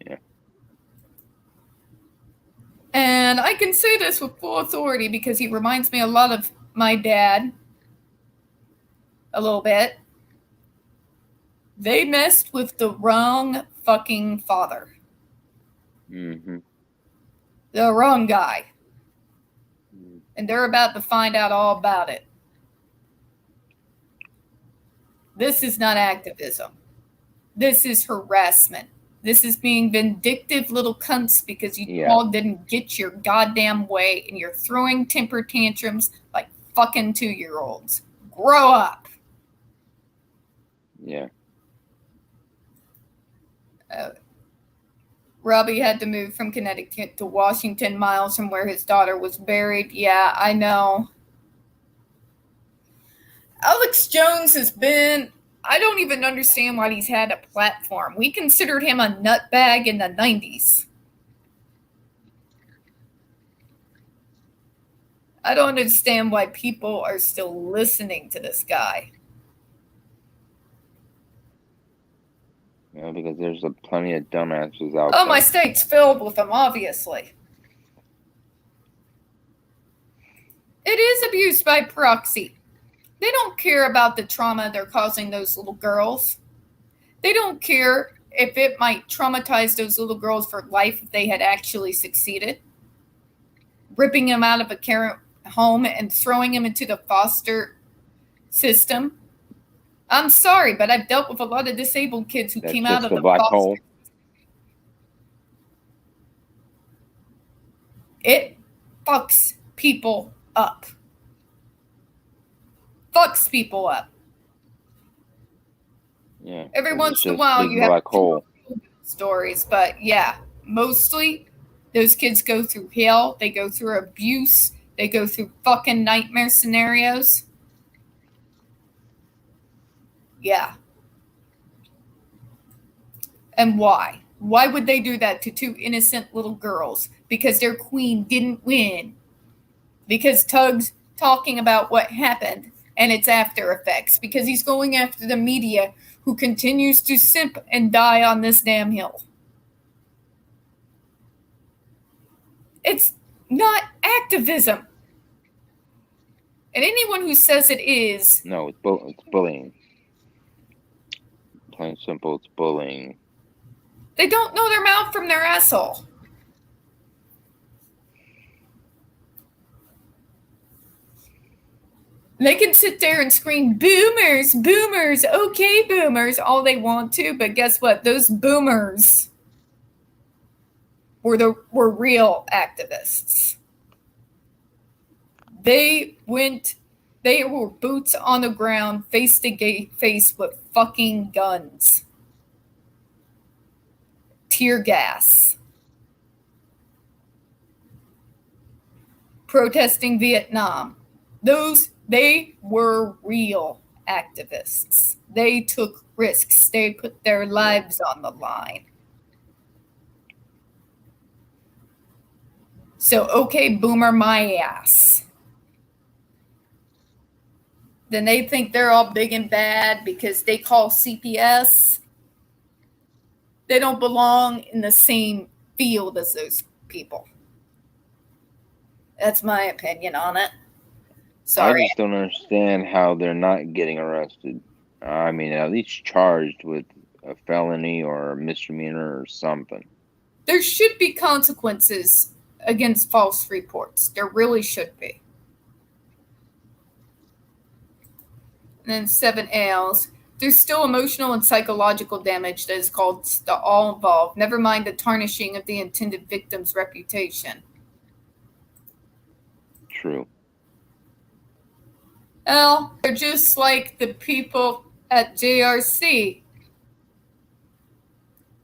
Yeah. And I can say this with full authority because he reminds me a lot of my dad. A little bit. They messed with the wrong fucking father. Mm-hmm. The wrong guy. And they're about to find out all about it. This is not activism. This is harassment. This is being vindictive little cunts because you all didn't get your goddamn way and you're throwing temper tantrums like fucking 2-year-olds. Grow up. Yeah. Robbie had to move from Connecticut to Washington, miles from where his daughter was buried. Yeah, I know. Alex Jones has been... I don't even understand why he's had a platform. We considered him a nutbag in the 90s. I don't understand why people are still listening to this guy. Yeah, because there's plenty of dumbasses out there. Oh, my state's filled with them, obviously. It is abuse by proxy. They don't care about the trauma they're causing those little girls. They don't care if it might traumatize those little girls for life if they had actually succeeded. Ripping them out of a care home and throwing them into the foster system. I'm sorry, but I've dealt with a lot of disabled kids who came out of the black hole. It fucks people up. Fucks people up. Yeah. Every once in a while you have stories, but yeah, mostly those kids go through hell. They go through abuse. They go through fucking nightmare scenarios. Yeah. And why? Why would they do that to 2 innocent little girls? Because their queen didn't win. Because Tug's talking about what happened and its after effects. Because he's going after the media who continues to simp and die on this damn hill. It's not activism. And anyone who says it is... No, it's bullying. Plain simple, it's bullying. They don't know their mouth from their asshole. They can sit there and scream, boomers, boomers, okay, boomers, all they want to, but guess what? Those boomers were real activists. They were boots on the ground, face to face with fucking guns. Tear gas. Protesting Vietnam. They were real activists. They took risks. They put their lives on the line. So, okay, boomer my ass. Then they think they're all big and bad because they call CPS. They don't belong in the same field as those people. That's my opinion on it. Sorry. I just don't understand how they're not getting arrested. I mean, at least charged with a felony or a misdemeanor or something. There should be consequences against false reports. There really should be. And then 7Ls. There's still emotional and psychological damage that is called the all involved, never mind the tarnishing of the intended victim's reputation. True. Well, they're just like the people at JRC.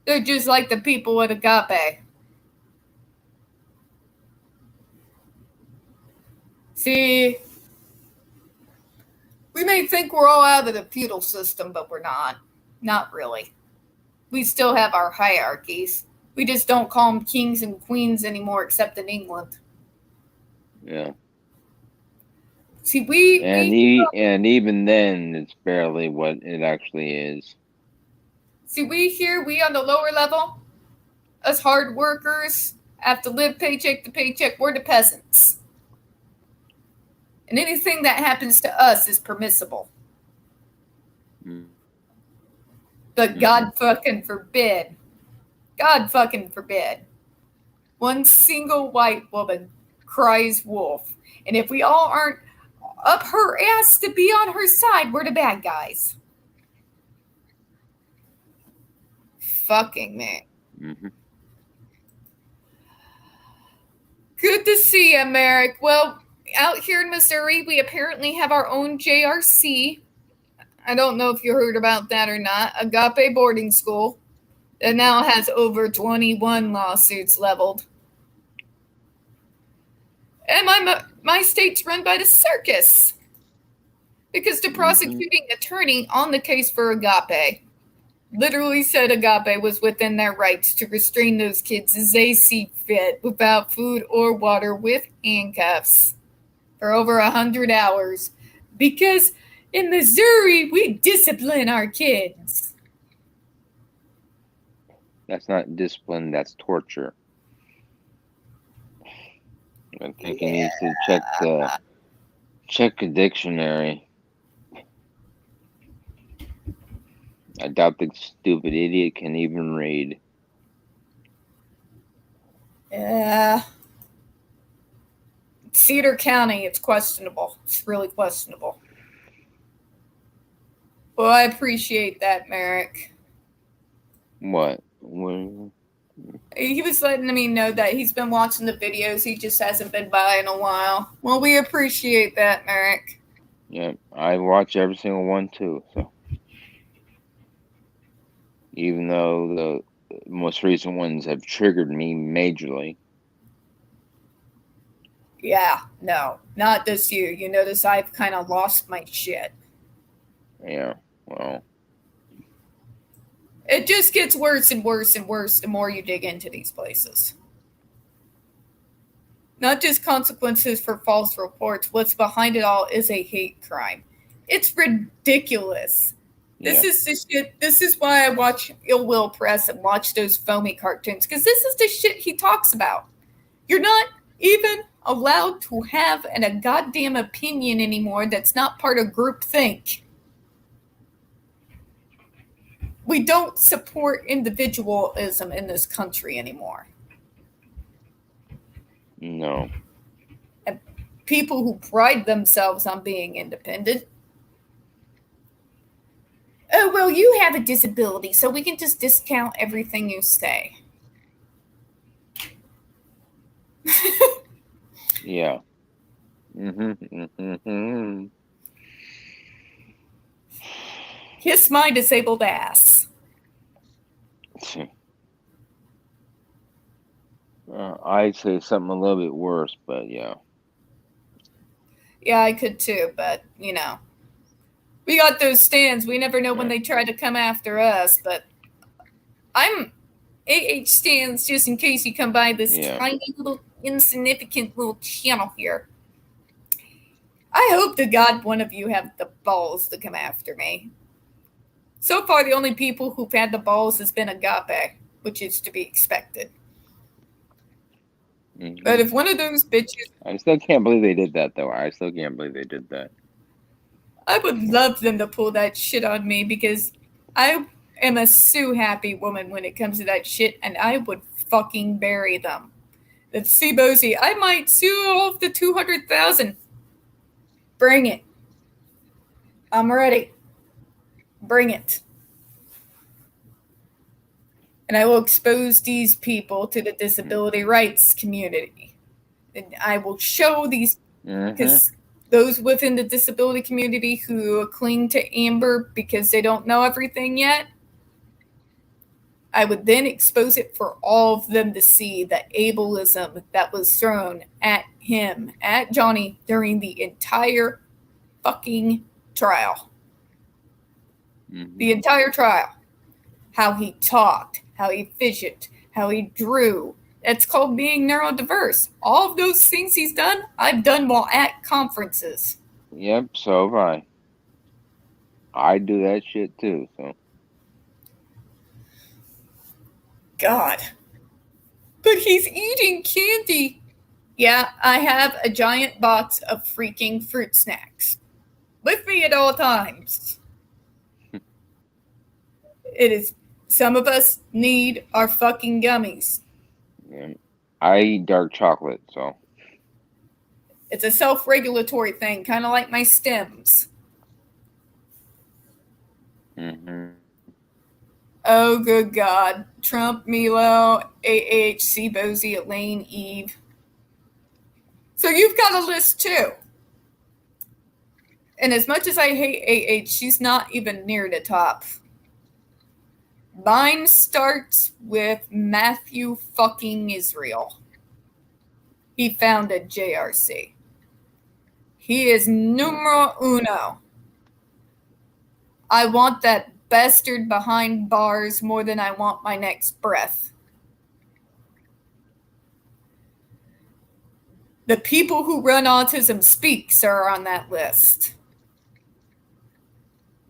They're just like the people at Agape. See, we may think we're all out of the feudal system, but we're not. Not really. We still have our hierarchies. We just don't call them kings and queens anymore, except in England. Yeah. See, and even then, it's barely what it actually is. See, we on the lower level, us hard workers, have to live paycheck to paycheck. We're the peasants. And anything that happens to us is permissible. But God fucking forbid. God fucking forbid. One single white woman cries wolf. And if we all aren't up her ass to be on her side, we're the bad guys. Fucking man. Mm-hmm. Good to see you, Merrick. Well, out here in Missouri, we apparently have our own JRC. I don't know if you heard about that or not. Agape Boarding School that now has over 21 lawsuits leveled. And my state's run by the circus because the prosecuting attorney on the case for Agape literally said Agape was within their rights to restrain those kids as they see fit without food or water with handcuffs for over 100 hours because in Missouri, we discipline our kids. That's not discipline, that's torture. I think he needs to check the dictionary. I doubt the stupid idiot can even read. Yeah. Cedar County, it's questionable. It's really questionable. Well, I appreciate that, Merrick. What? He was letting me know that he's been watching the videos. He just hasn't been by in a while. Well, we appreciate that, Merrick. Yeah, I watch every single one too. So, even though the most recent ones have triggered me majorly. Yeah, no, not this year. You notice I've kind of lost my shit. Yeah, well. It just gets worse and worse and worse the more you dig into these places. Not just consequences for false reports. What's behind it all is a hate crime. It's ridiculous. This is the shit. This is why I watch Ill Will Press and watch those foamy cartoons. Because this is the shit he talks about. You're not even allowed to have a goddamn opinion anymore that's not part of groupthink. We don't support individualism in this country anymore. No. And people who pride themselves on being independent. Oh, well, you have a disability, so we can just discount everything you say. Yeah. Mm-hmm. Kiss my disabled ass. I'd say something a little bit worse, but yeah. Yeah, I could too, but, you know. We got those stands. We never know when they try to come after us, but I'm AH stands just in case you come by this tiny little insignificant little channel here. I hope to God one of you have the balls to come after me. So far, the only people who've had the balls has been Agape, which is to be expected. Mm-hmm. But if one of those bitches... I still can't believe they did that, though. I still can't believe they did that. I would love them to pull that shit on me because I am a sue happy woman when it comes to that shit, and I would fucking bury them. Let's see, Bosie. I might sue all of the 200,000. Bring it. I'm ready. Bring it. And I will expose these people to the disability rights community. And I will show these, because those within the disability community who cling to Amber because they don't know everything yet, I would then expose it for all of them to see the ableism that was thrown at him, at Johnny, during the entire fucking trial. The entire trial. How he talked, how he fidgeted, how he drew. That's called being neurodiverse. All of those things he's done, I've done while at conferences. Yep, so have I. I do that shit too, so. God. But he's eating candy. Yeah, I have a giant box of freaking fruit snacks with me at all times. It is, some of us need our fucking gummies. Yeah. I eat dark chocolate, so. It's a self-regulatory thing, kind of like my stems. Oh, good God. Trump, Milo, AH, Bosie, Elaine, Eve. So you've got a list too. And as much as I hate AH, she's not even near the top. Mine starts with Matthew fucking Israel. He founded JRC. He is numero uno. I want that bastard behind bars more than I want my next breath. The people who run Autism Speaks are on that list.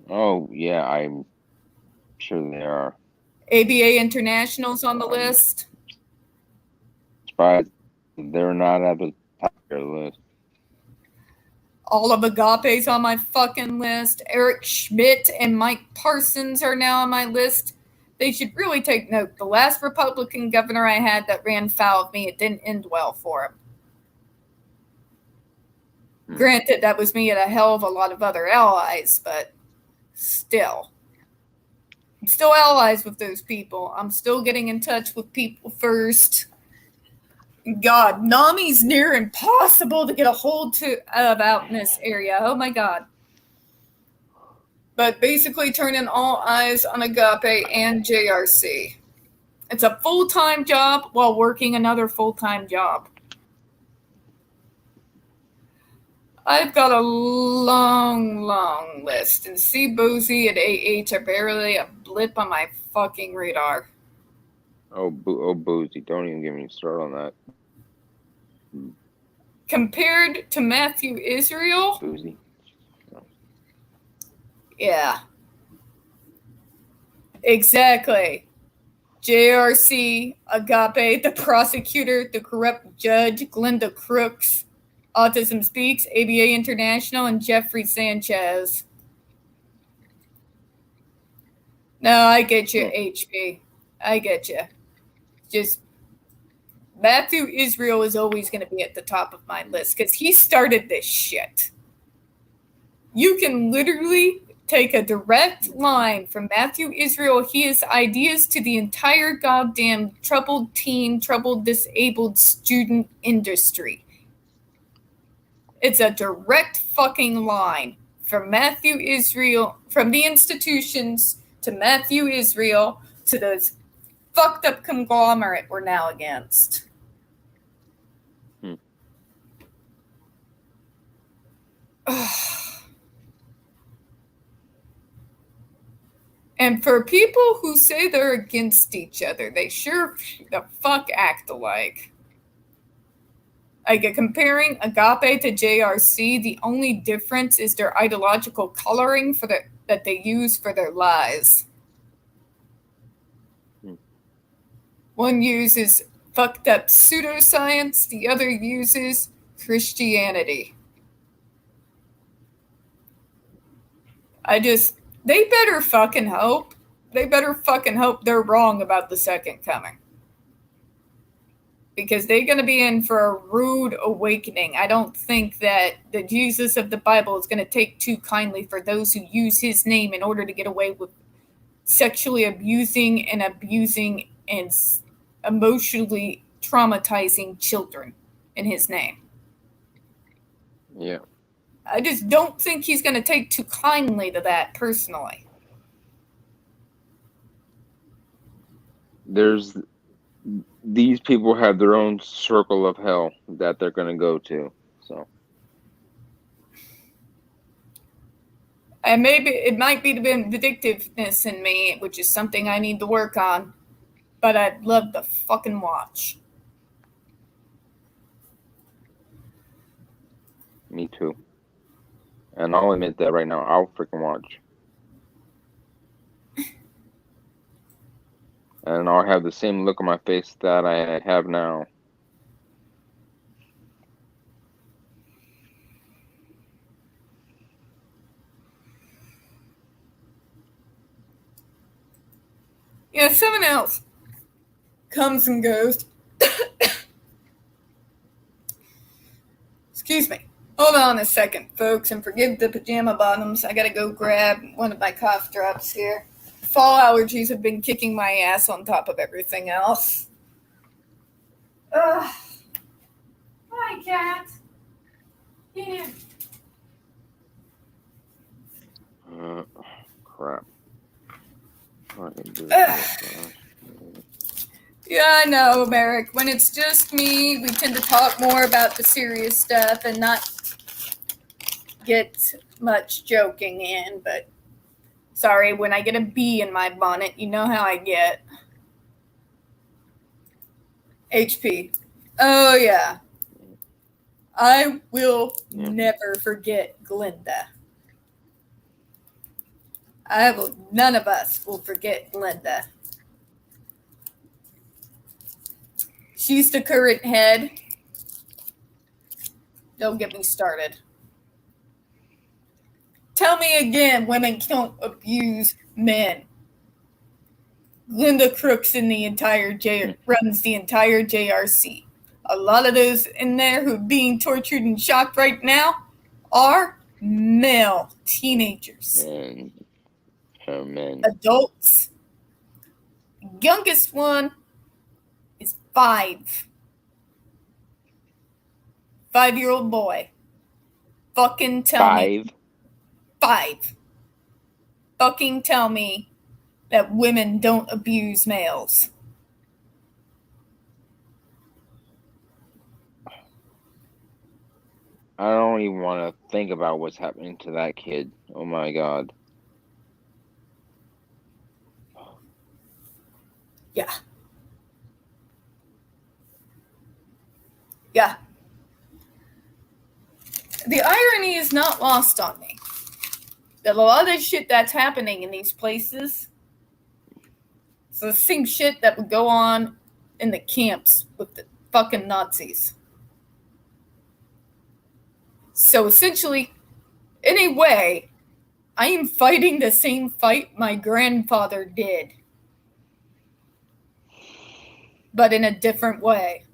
Oh, yeah, I'm sure they are. ABA International's on the list. Surprised they're not at the top of their list. All of Agape's on my fucking list. Eric Schmidt and Mike Parsons are now on my list. They should really take note. The last Republican governor I had that ran foul of me, it didn't end well for him. Granted, that was me and a hell of a lot of other allies, but still. I'm still allies with those people. I'm still getting in touch with people first. God, NAMI's near impossible to get a hold of out in this area. Oh my God. But basically turning all eyes on Agape and JRC. It's a full-time job while working another full-time job. I've got a long, long list, and C. Bosie and AH are barely a blip on my fucking radar. Oh, Bosie, don't even get me started on that. Compared to Matthew Israel? Bosie. No. Yeah. Exactly. JRC, Agape, the prosecutor, the corrupt judge, Glenda Crooks, Autism Speaks, ABA International, and Jeffrey Sanchez. No, I get you, HP. I get you. Just Matthew Israel is always going to be at the top of my list because he started this shit. You can literally take a direct line from Matthew Israel, his ideas to the entire goddamn troubled teen, troubled disabled student industry. It's a direct fucking line from Matthew Israel, from the institutions to Matthew Israel to those fucked up conglomerate we're now against. And for people who say they're against each other, they sure the fuck act alike. Like comparing Agape to JRC, the only difference is their ideological coloring that they use for their lies. One uses fucked up pseudoscience, the other uses Christianity. They better fucking hope. They better fucking hope they're wrong about the second coming. Because they're going to be in for a rude awakening. I don't think that the Jesus of the Bible is going to take too kindly for those who use his name in order to get away with sexually abusing and emotionally traumatizing children in his name. Yeah. I just don't think he's going to take too kindly to that, personally. These people have their own circle of hell that they're going to go to. So. And maybe it might be the vindictiveness in me, which is something I need to work on. But I'd love to fucking watch. Me too. And I'll admit that right now, I'll freaking watch. And I'll have the same look on my face that I have now. Yeah, someone else comes and goes. Excuse me. Hold on a second, folks, and forgive the pajama bottoms. I gotta go grab one of my cough drops here. Fall allergies have been kicking my ass on top of everything else. Ugh. Hi, cat. Yeah. Crap. Yeah, I know, Merrick. When it's just me, we tend to talk more about the serious stuff and not get much joking in, but sorry, when I get a bee in my bonnet, you know how I get. HP. Oh, yeah. I will never forget Glinda. None of us will forget Glinda. She's the current head. Don't get me started. Tell me again, women don't abuse men. Linda Crooks runs the entire JRC. A lot of those in there who are being tortured and shocked right now are male teenagers. Men. Adults. Youngest one is 5. 5-year-old boy. Fucking tell me. 5. Fucking tell me that women don't abuse males. I don't even want to think about what's happening to that kid. Oh my God. Yeah. Yeah. The irony is not lost on me. That a lot of the shit that's happening in these places is the same shit that would go on in the camps with the fucking Nazis. So essentially, in a way, I am fighting the same fight my grandfather did. But in a different way.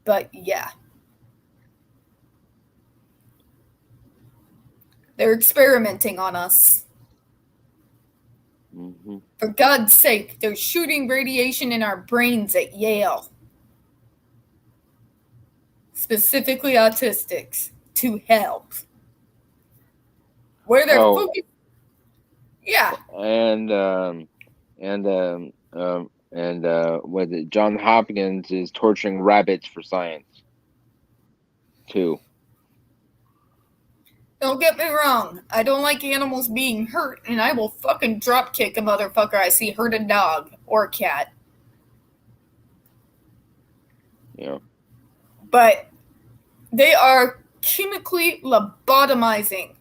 But yeah. They're experimenting on us. Mm-hmm. For God's sake, they're shooting radiation in our brains at Yale. Specifically autistics. To help. Where they're focused. Yeah. And what John Hopkins is torturing rabbits for science too. Don't get me wrong. I don't like animals being hurt, and I will fucking drop kick a motherfucker I see hurt a dog or a cat. Yeah. But they are chemically lobotomizing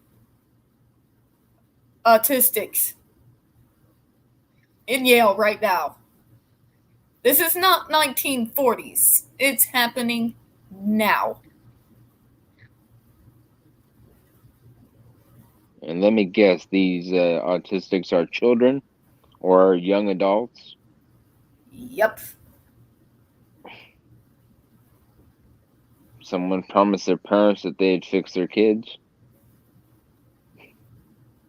autistics in Yale right now. This is not 1940s. It's happening now. And let me guess, these autistics are children or young adults? Yep. Someone promised their parents that they'd fix their kids?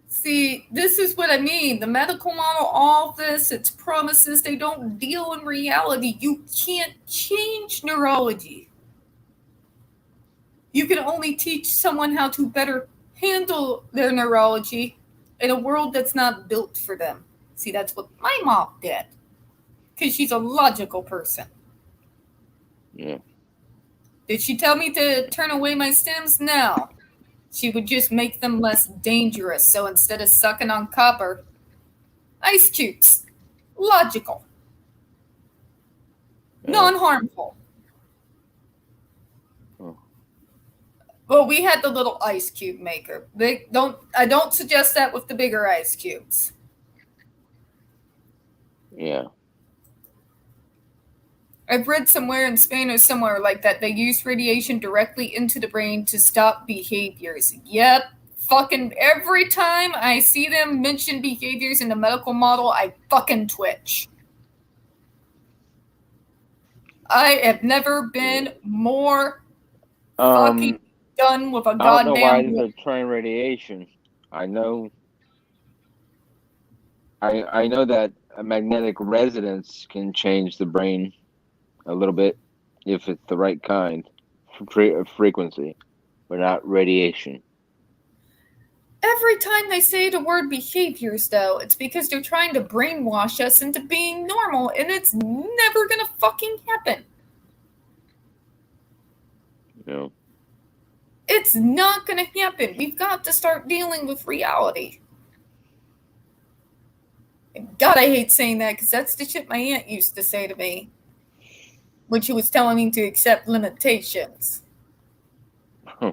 See, this is what I mean. The medical model, all this, it's promises. They don't deal in reality. You can't change neurology. You can only teach someone how to better handle their neurology in a world that's not built for them. See, that's what my mom did. Because she's a logical person. Yeah. Did she tell me to turn away my stems? No. She would just make them less dangerous. So instead of sucking on copper, ice cubes. Logical. Non-harmful. Oh. Well, we had the little ice cube maker. I don't suggest that with the bigger ice cubes. Yeah. I've read somewhere in Spain or somewhere like that, they use radiation directly into the brain to stop behaviors. Yep. Fucking every time I see them mention behaviors in the medical model, I fucking twitch. I have never been more fucking done with a goddamn... I don't know why they're trying radiation. I know that a magnetic resonance can change the brain a little bit if it's the right kind of frequency, but not radiation. Every time they say the word behaviors, though, it's because they're trying to brainwash us into being normal, and it's never gonna fucking happen. No. It's not gonna happen. We've got to start dealing with reality. And God, I hate saying that, because that's the shit my aunt used to say to me when she was telling me to accept limitations. Huh.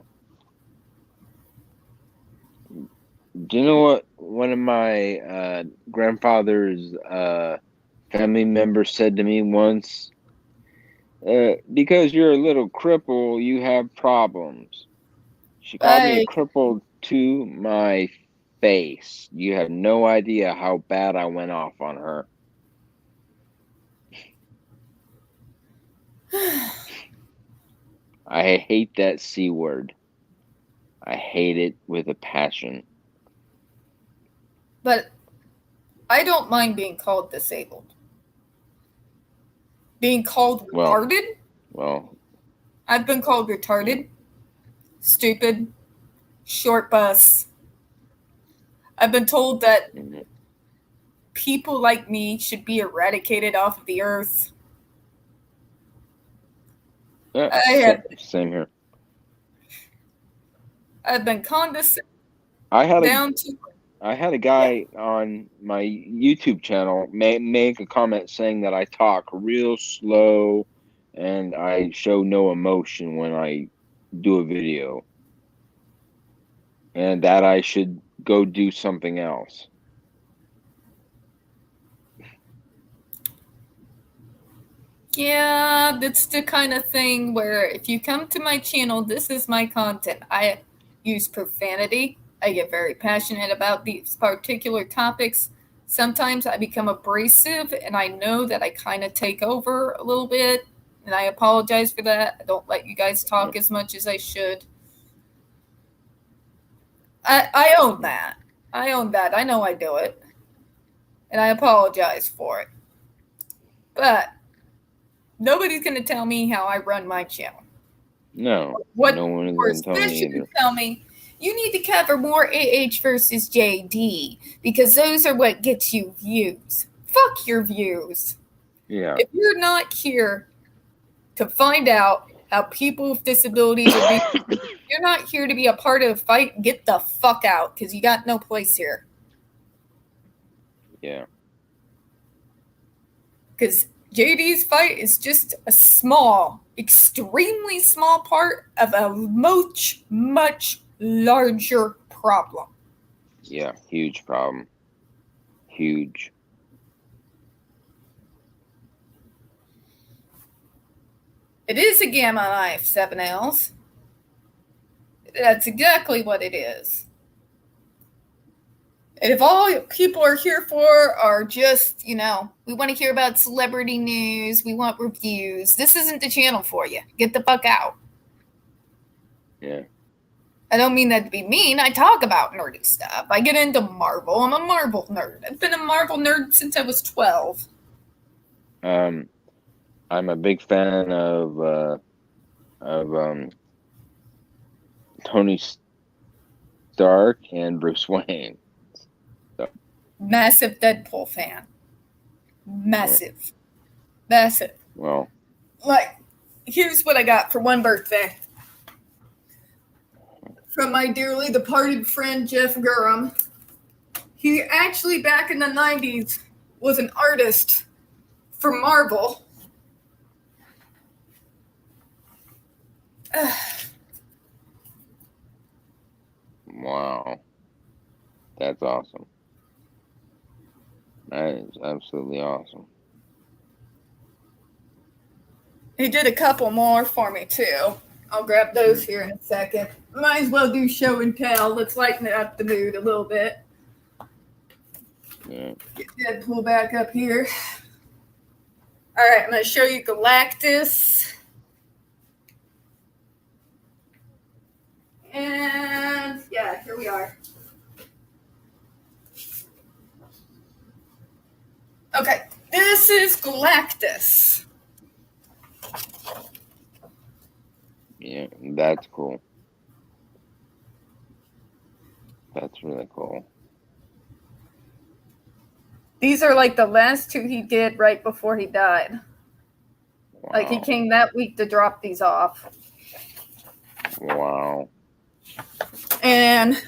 Do you know what one of my grandfather's family members said to me once? Because you're a little cripple, you have problems. She called me a cripple to my face. You have no idea how bad I went off on her. I hate that C word. I hate it with a passion. But I don't mind being called disabled. Being called retarded? Well, I've been called retarded, stupid, short bus. I've been told that people like me should be eradicated off of the earth. Yeah, same here. I've been condescended down to... I had a guy on my YouTube channel make a comment saying that I talk real slow and I show no emotion when I do a video, and that I should go do something else. Yeah, that's the kind of thing where if you come to my channel, this is my content. I use profanity. I get very passionate about these particular topics. Sometimes I become abrasive, and I know that I kind of take over a little bit, and I apologize for that. I don't let you guys talk as much as I should. I own that. I own that. I know I do it, and I apologize for it. But nobody's going to tell me how I run my channel. No, no one is going to tell me either. Tell me, you need to cover more AH versus JD because those are what gets you views. Fuck your views. Yeah. If you're not here to find out how people with disabilities are being, you're not here to be a part of the fight, get the fuck out because you got no place here. Yeah. Because JD's fight is just a small, extremely small part of a much, much larger problem. Yeah, huge problem. Huge. It is a gamma knife, 7Ls. That's exactly what it is. And if all people are here for are just, we want to hear about celebrity news, we want reviews, this isn't the channel for you. Get the fuck out. Yeah. I don't mean that to be mean. I talk about nerdy stuff. I get into Marvel. I'm a Marvel nerd. I've been a Marvel nerd since I was 12. I'm a big fan of Tony Stark and Bruce Wayne. So. Massive Deadpool fan. Massive. Massive. Well. Like, here's what I got for one birthday. From my dearly departed friend, Jeff Gurham. He actually, back in the 90s, was an artist for Marvel. Wow. That's awesome. That is absolutely awesome. He did a couple more for me, too. I'll grab those here in a second. Might as well do show and tell. Let's lighten up the mood a little bit. Yeah. Get Deadpool back up here. All right, I'm going to show you Galactus. And, yeah, here we are. Okay, this is Galactus. Yeah, that's cool. That's really cool. These are like the last two he did right before he died. Wow. Like he came that week to drop these off. Wow. And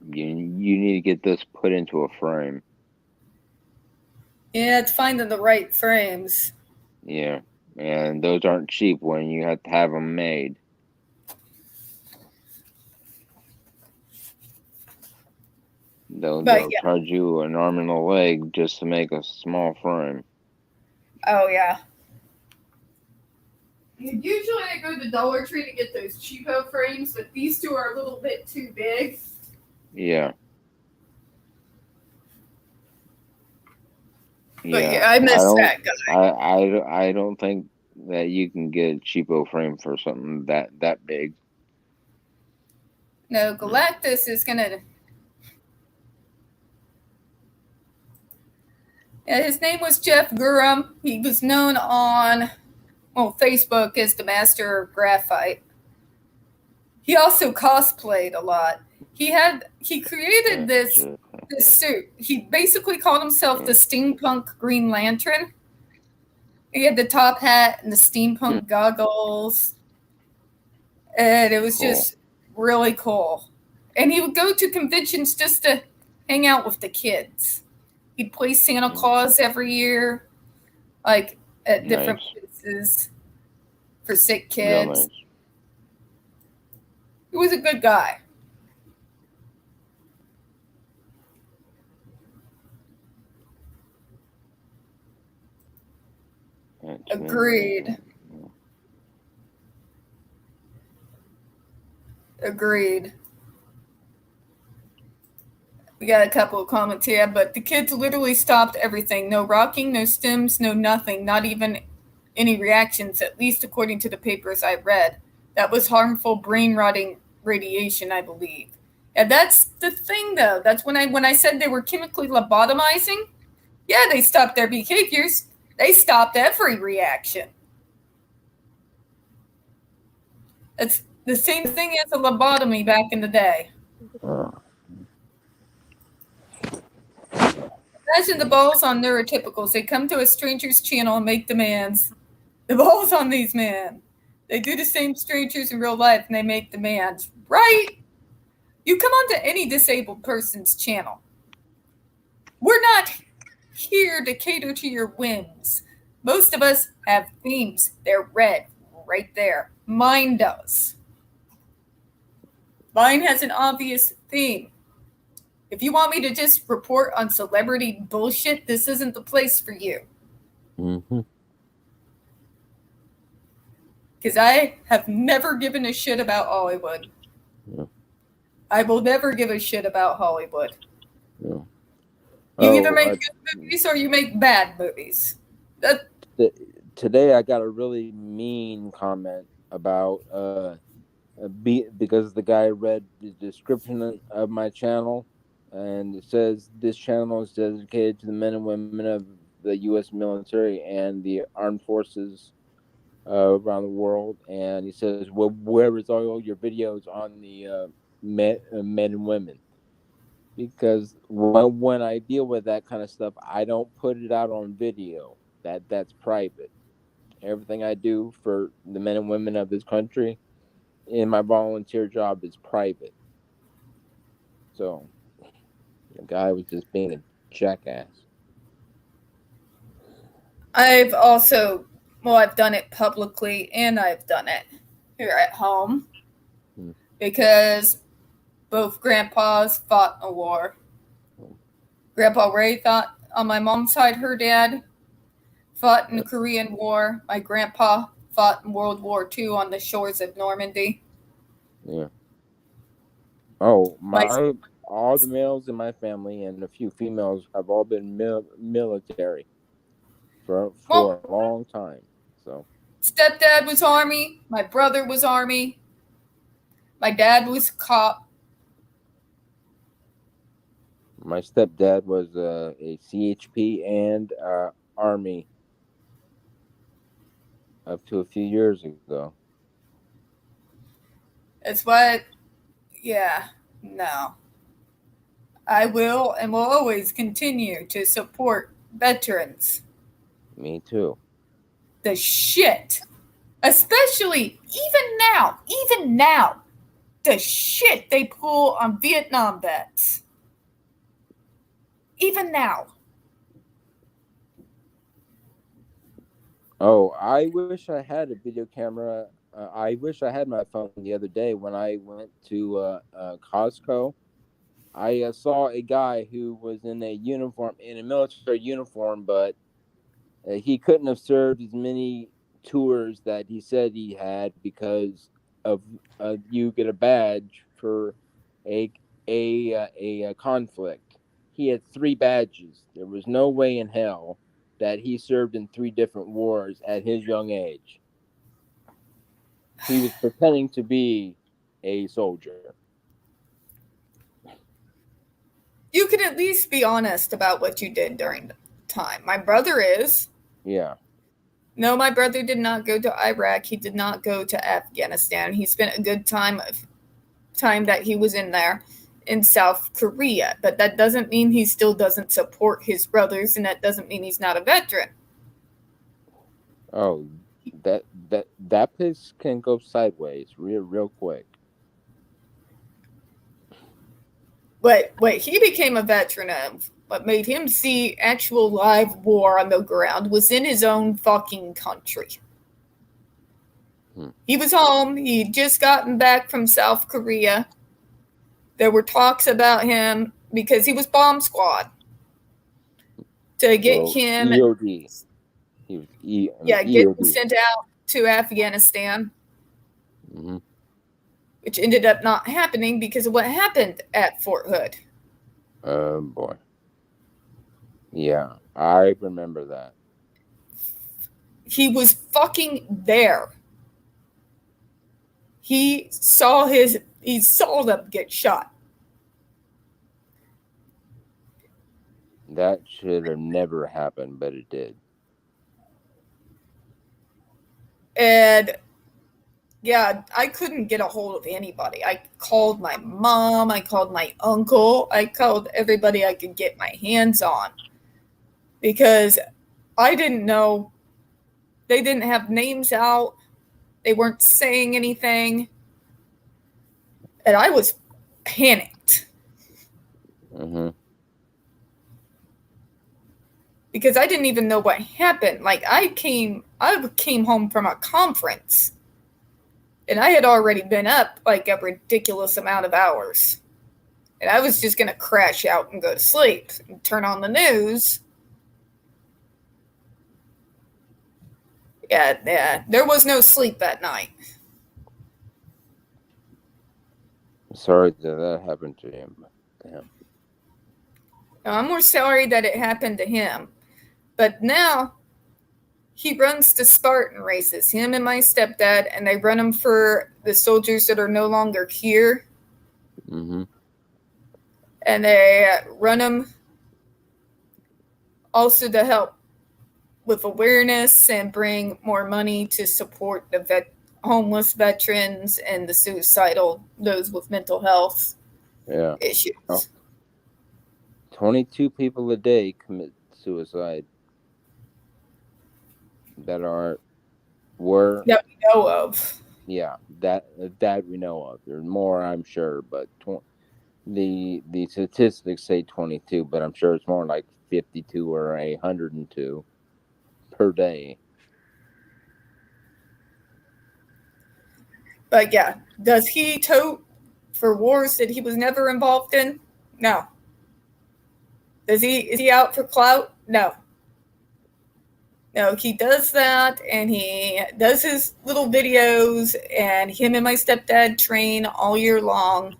you need to get this put into a frame. yeah, it's finding the right frames. Yeah, and those aren't cheap when you have to have them made. They'll charge you an arm and a leg just to make a small frame. Oh, yeah. Usually I go to Dollar Tree to get those cheapo frames, but these two are a little bit too big. Yeah. But yeah, I miss that guy. I don't think that you can get a cheapo frame for something that big. No, Galactus is gonna. Yeah, his name was Jeff Gurham. He was known on Facebook as the Master of Graphite. He also cosplayed a lot. He created this suit. He basically called himself the Steampunk Green Lantern. He had the top hat and the steampunk goggles. And it was just really cool. And he would go to conventions just to hang out with the kids. He'd play Santa Claus every year, like at different places for sick kids. Nice. He was a good guy. Agreed. We got a couple of comments here, but the kids literally stopped everything. No rocking, no stims, no nothing, not even any reactions, at least according to the papers I read. That was harmful brain-rotting radiation, I believe. And that's the thing, though. That's when I said they were chemically lobotomizing. Yeah, they stopped their behaviors. They stopped every reaction. It's the same thing as a lobotomy back in the day. Imagine the balls on neurotypicals. They come to a stranger's channel and make demands. The balls on these men. They do the same strangers in real life and they make demands. Right? You come onto any disabled person's channel. We're not here to cater to your whims. Most of us have themes. They're red right there. Mine does. Mine has an obvious theme. If you want me to just report on celebrity bullshit, this isn't the place for you. Mm-hmm. Because I have never given a shit about Hollywood. Yeah. I will never give a shit about Hollywood. Yeah. You either make good movies or you make bad movies. Today I got a really mean comment about because the guy read the description of my channel, and it says this channel is dedicated to the men and women of the U.S. military and the armed forces around the world. And he says, "Well, where is all your videos on the men and women?" Because when I deal with that kind of stuff, I don't put it out on video. That's private. Everything I do for the men and women of this country in my volunteer job is private. So the guy was just being a jackass. I've done it publicly and I've done it here at home because both grandpas fought in a war. Grandpa Ray fought on my mom's side. Her dad fought in the Korean War. My grandpa fought in World War II on the shores of Normandy. Yeah. Oh, all the males in my family and a few females have all been military for a long time. So stepdad was Army. My brother was Army. My dad was cop. My stepdad was a CHP and Army up to a few years ago. It's what, yeah, no. I will and will always continue to support veterans. Me too. The shit, especially even now, the shit they pull on Vietnam vets. Even now. Oh, I wish I had a video camera. I wish I had my phone the other day when I went to Costco. I saw a guy who was in a military uniform, but he couldn't have served as many tours that he said he had because of you get a badge for a conflict. He had 3 badges. There was no way in hell that he served in 3 different wars at his young age. He was pretending to be a soldier. You can at least be honest about what you did during the time. My brother is. Yeah. No, my brother did not go to Iraq. He did not go to Afghanistan. He spent a good time that he was in there in South Korea. But that doesn't mean he still doesn't support his brothers, and that doesn't mean he's not a veteran. Oh, that place can go sideways real quick. What he became a veteran of, what made him see actual live war on the ground, was in his own fucking country. He was home. He'd just gotten back from South Korea. There were talks about him because he was bomb squad to get him. EOD. He was get him sent out to Afghanistan. Mm-hmm. Which ended up not happening because of what happened at Fort Hood. Oh, boy. Yeah, I remember that. He was fucking there. He saw them get shot. That should have never happened, but it did. And yeah, I couldn't get a hold of anybody. I called my mom. I called my uncle. I called everybody I could get my hands on. Because I didn't know. They didn't have names out. They weren't saying anything. And I was panicked. Mm-hmm. Because I didn't even know what happened. Like, I came home from a conference. And I had already been up like a ridiculous amount of hours. And I was just going to crash out and go to sleep and turn on the news. Yeah. There was no sleep that night. Sorry that happened to him. Damn. Now, I'm more sorry that it happened to him. But now he runs the Spartan races, him and my stepdad, and they run them for the soldiers that are no longer here. Mm-hmm. And they run them also to help with awareness and bring more money to support the homeless veterans and the suicidal, those with mental health issues. Oh. 22 people a day commit suicide that were that we know of. Yeah, that we know of. There's more, I'm sure, but the statistics say 22, but I'm sure it's more like 52 or 102 per day. But yeah, does he tote for wars that he was never involved in? No. Is he out for clout? No. No, he does that, and he does his little videos, and him and my stepdad train all year long.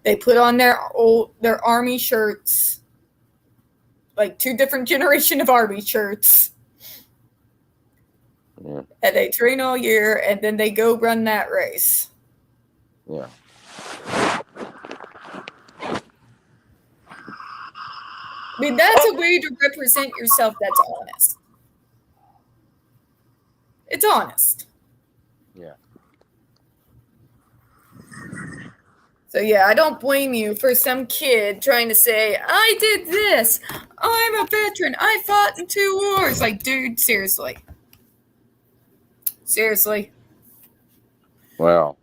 They put on their army shirts, like 2 different generation of army shirts. Yeah. And they train all year, and then they go run that race. Yeah. I mean, that's a way to represent yourself that's honest. It's honest. Yeah. So yeah, I don't blame you for some kid trying to say, I did this. I'm a veteran. I fought in 2 wars. Like, dude, seriously. Seriously. Well,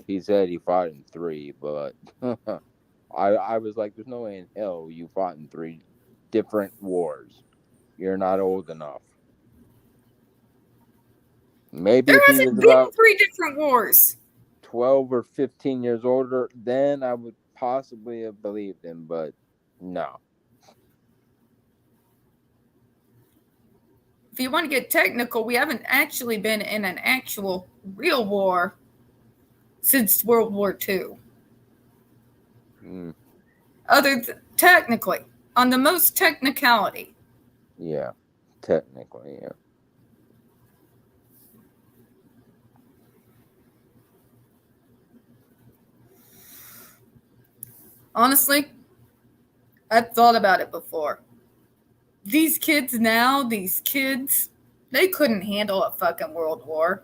he said he fought in 3, but I was like, there's no way in hell you fought in 3 different wars. You're not old enough. Maybe there if he hasn't was been about 3 different wars. 12 or 15 years older, then I would possibly have believed him, but no. If you want to get technical, we haven't actually been in an actual real war since World War II. Technically, on the most technicality. Yeah, technically, yeah. Honestly, I've thought about it before. These kids now, they couldn't handle a fucking world war.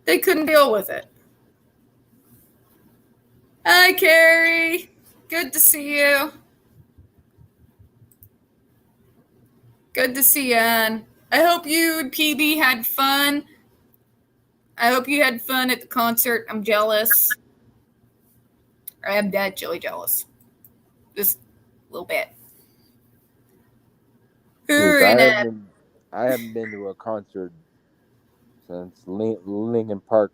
They couldn't deal with it. Hi, Carrie. Good to see you. Good to see you, Ann. I hope you and PB had fun. I hope you had fun at the concert. I'm jealous. I am actually jealous. Just a little bit. I haven't been to a concert since Linkin Park,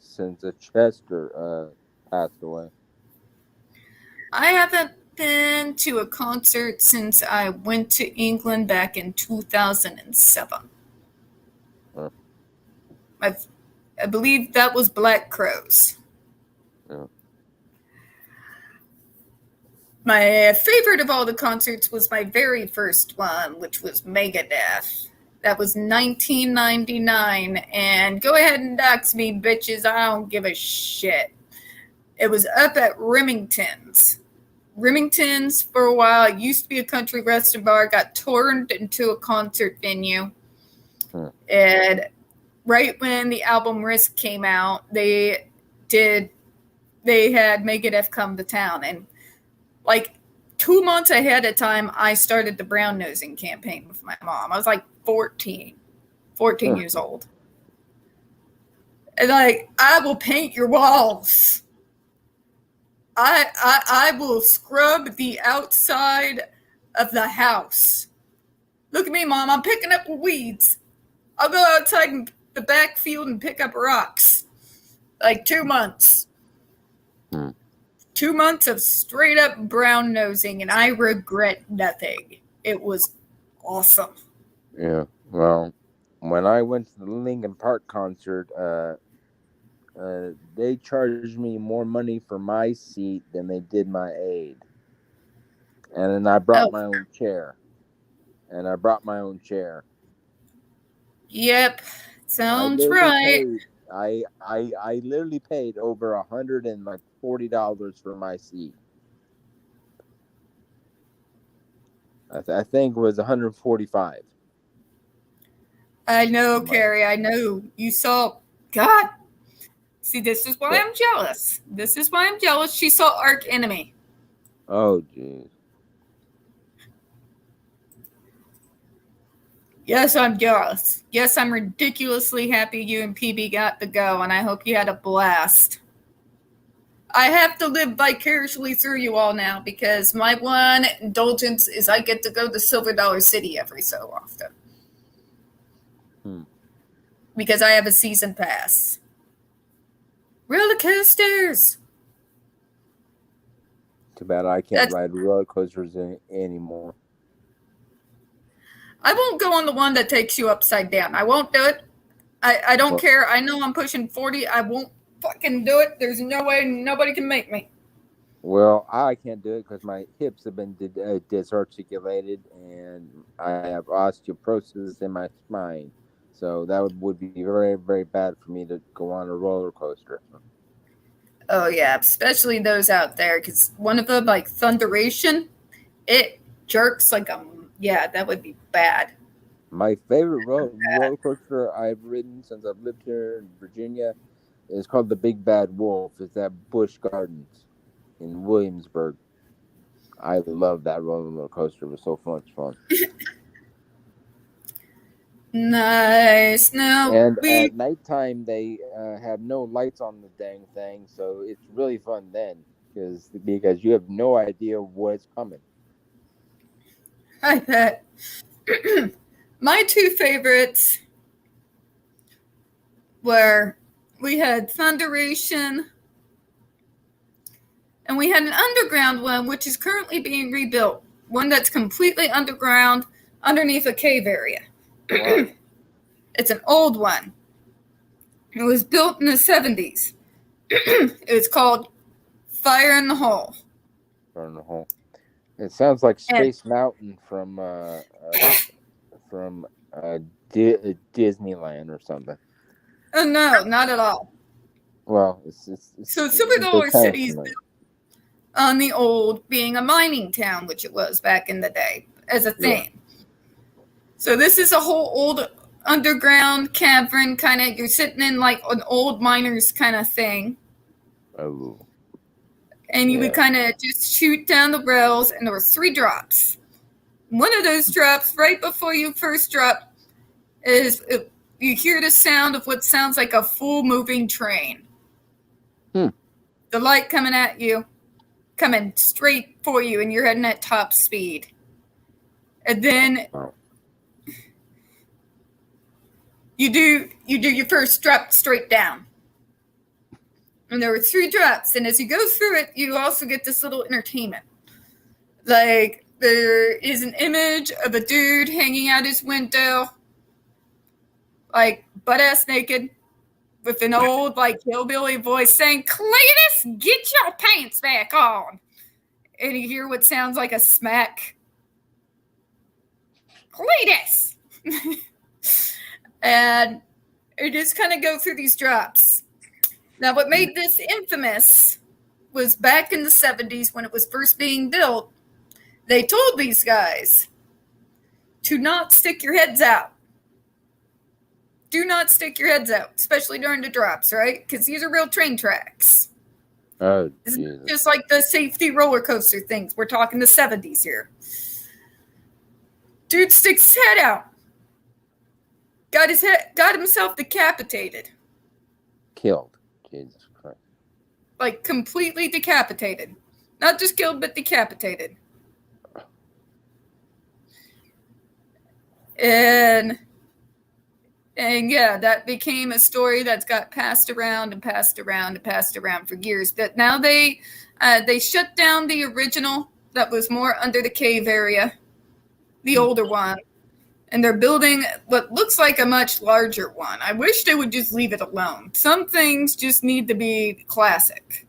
since Chester passed away. I haven't been to a concert since I went to England back in 2007. Huh. I believe that was Black Crowes. Yeah. My favorite of all the concerts was my very first one, which was Megadeth. That was 1999, and go ahead and dox me, bitches. I don't give a shit. It was up at Remington's. Remington's, for a while, it used to be a country western bar, got turned into a concert venue. And right when the album Risk came out, they had Megadeth come to town. And like 2 months ahead of time, I started the brown nosing campaign with my mom. I was like 14 years old. And like, I will paint your walls. I will scrub the outside of the house. Look at me, Mom. I'm picking up weeds. I'll go outside in the backfield and pick up rocks. Like 2 months. 2 months of straight up brown nosing, and I regret nothing. It was awesome. Yeah. Well, when I went to the Linkin Park concert, they charged me more money for my seat than they did my aid. And then I brought my own chair. Yep. Sounds right. I literally paid over $140 for my seat. I think it was $145. I know, Carrie. I know. You saw. God. See, this is why I'm jealous. She saw Arch Enemy. Oh, jeez. Yes, I'm jealous. Yes, I'm ridiculously happy you and PB got to go, and I hope you had a blast. I have to live vicariously through you all now because my one indulgence is I get to go to Silver Dollar City every so often. Because I have a season pass. Roller coasters! Too bad I can't ride roller coasters anymore. I won't go on the one that takes you upside down. I won't do it. I don't care. I know I'm pushing 40. I won't fucking do it. There's no way nobody can make me. Well, I can't do it because my hips have been disarticulated and I have osteoporosis in my spine. So that would be very, very bad for me to go on a roller coaster. Oh, yeah, especially those out there because one of them, like Thunderation, it jerks like a... Yeah, that would be bad. My favorite roller coaster I've ridden since I've lived here in Virginia is called the Big Bad Wolf. It's at Busch Gardens in Williamsburg. I love that roller coaster. It was so much fun. Nice. Now, at nighttime, they have no lights on the dang thing, so it's really fun then because you have no idea what's coming. I bet. My two favorites were we had Thunderation and we had an underground one which is currently being rebuilt. One that's completely underground underneath a cave area. Wow. It's an old one. It was built in the 70s. It's called Fire in the Hole. Fire in the Hole. It sounds like Space Mountain from Disneyland or something. Oh, no, not at all. Well, it's so Silver Dollar City is built on the old, being a mining town, which it was back in the day, as a thing. Yeah. So this is a whole old underground cavern kind of. You're sitting in like an old miner's kind of thing. Oh. And you would kind of just shoot down the rails, and there were 3 drops. One of those drops, right before you first drop, is you hear the sound of what sounds like a full moving train. The light coming at you, coming straight for you, and you're heading at top speed. And then you do your first drop straight down. And there were 3 drops, and as you go through it, you also get this little entertainment. Like, there is an image of a dude hanging out his window, like, butt-ass naked, with an old, like, hillbilly voice saying, "Cletus, get your pants back on." And you hear what sounds like a smack. "Cletus!" And you just kind of go through these drops. Now, what made this infamous was back in the 70s when it was first being built, they told these guys to not stick your heads out. Do not stick your heads out, especially during the drops, right? Because these are real train tracks. Oh, Jesus. Just like the safety roller coaster things. We're talking the 70s here. Dude sticks his head out. Got himself decapitated. Killed. Jesus Christ. Like completely decapitated. Not just killed, but decapitated. And yeah, that became a story that's got passed around and passed around and passed around for years. But now they shut down the original that was more under the cave area, the older one. And they're building what looks like a much larger one. I wish they would just leave it alone. Some things just need to be classic.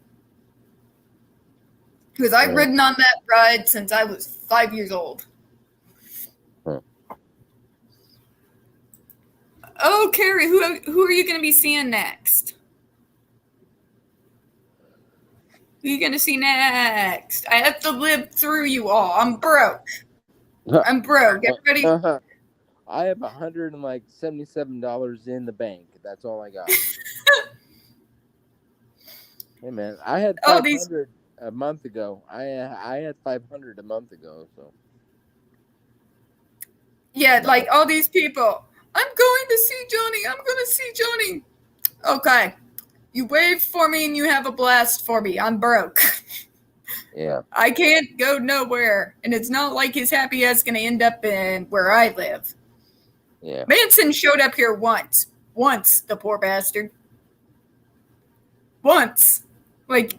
Because I've ridden on that ride since I was 5 years old. Oh, Carrie, who are you going to be seeing next? Who are you going to see next? I have to live through you all. I'm broke. I'm broke. Get ready. I have $177 in the bank. That's all I got. Hey man, I had 500 a month ago. I had 500 a month ago. So yeah, like all these people. I'm going to see Johnny. I'm going to see Johnny. Okay, you wave for me and you have a blast for me. I'm broke. Yeah, I can't go nowhere, and it's not like his happy ass going to end up in where I live. Yeah. Manson showed up here once, the poor bastard. Once. Like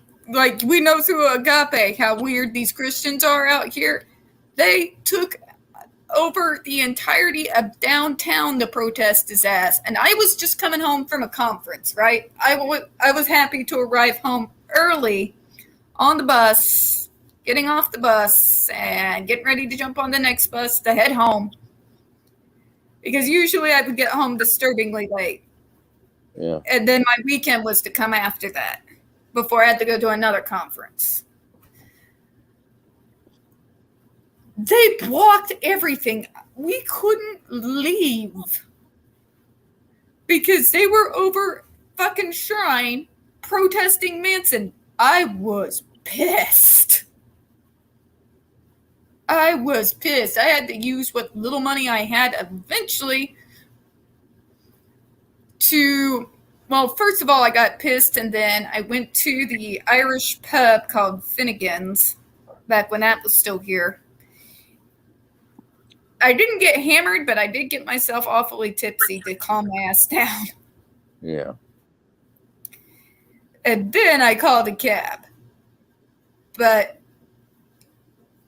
we know through Agape how weird these Christians are out here. They took over the entirety of downtown to protest his ass. And I was just coming home from a conference, right? I was happy to arrive home early on the bus, getting off the bus, and getting ready to jump on the next bus to head home. Because usually I would get home disturbingly late. Yeah. And then my weekend was to come after that before I had to go to another conference. They blocked everything. We couldn't leave because they were over fucking Shrine protesting Manson. I was pissed. I had to use what little money I had eventually to, well, first of all, I got pissed, and then I went to the Irish pub called Finnegan's back when that was still here. I didn't get hammered, but I did get myself awfully tipsy to calm my ass down. Yeah. And then I called a cab. But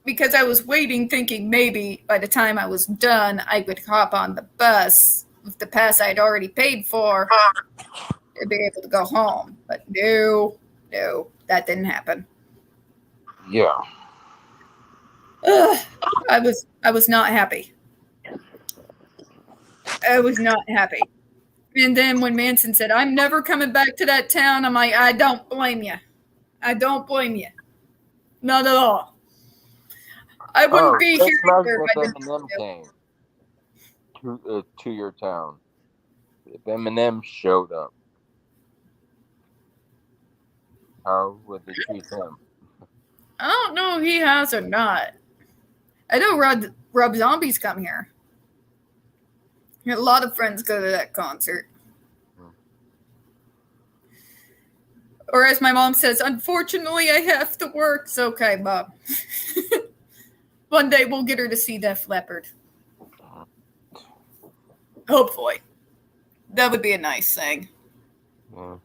because I was waiting, thinking maybe by the time I was done, I would hop on the bus with the pass I'd already paid for to be able to go home. But no, that didn't happen. Yeah. Ugh, I was not happy. I was not happy. And then when Manson said, "I'm never coming back to that town," I'm like, I don't blame you. I don't blame you. Not at all. I wouldn't be here either if I didn't Eminem came to your town. If Eminem showed up, how would they treat him? I don't know if he has or not. I know Rob Zombie's come here. A lot of friends go to that concert. Or as my mom says, unfortunately, I have to work. It's okay, Bob. One day we'll get her to see Def Leppard. Hopefully. That would be a nice thing. Yeah.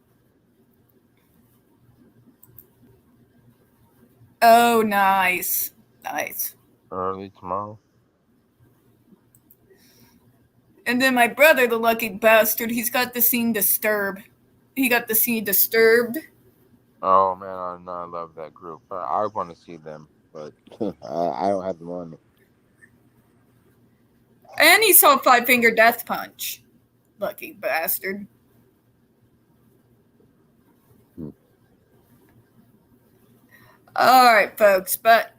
Oh, nice. Nice. Early tomorrow. And then my brother, the lucky bastard, he's got to see Disturbed. He got to see Disturbed. Oh man, I love that group. I want to see them, but I don't have the money. And he saw Five Finger Death Punch. Lucky bastard. All right, folks, but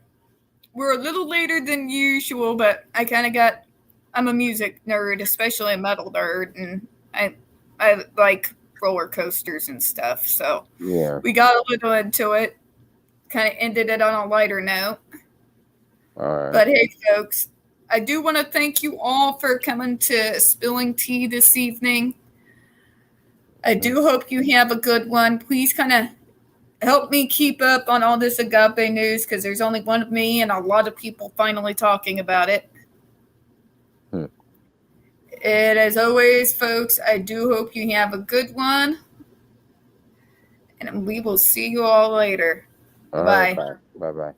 we're a little later than usual, but I'm a music nerd, especially a metal nerd, and I like roller coasters and stuff, so yeah, we got a little into it, kind of ended it on a lighter note. all right. But hey, folks, I do want to thank you all for coming to Spilling Tea this evening. I do hope you have a good one. Please kind of help me keep up on all this Agape news, because there's only one of me and a lot of people finally talking about it. And as always, folks, I do hope you have a good one. And we will see you all later. All Bye. right, bye. Bye-bye.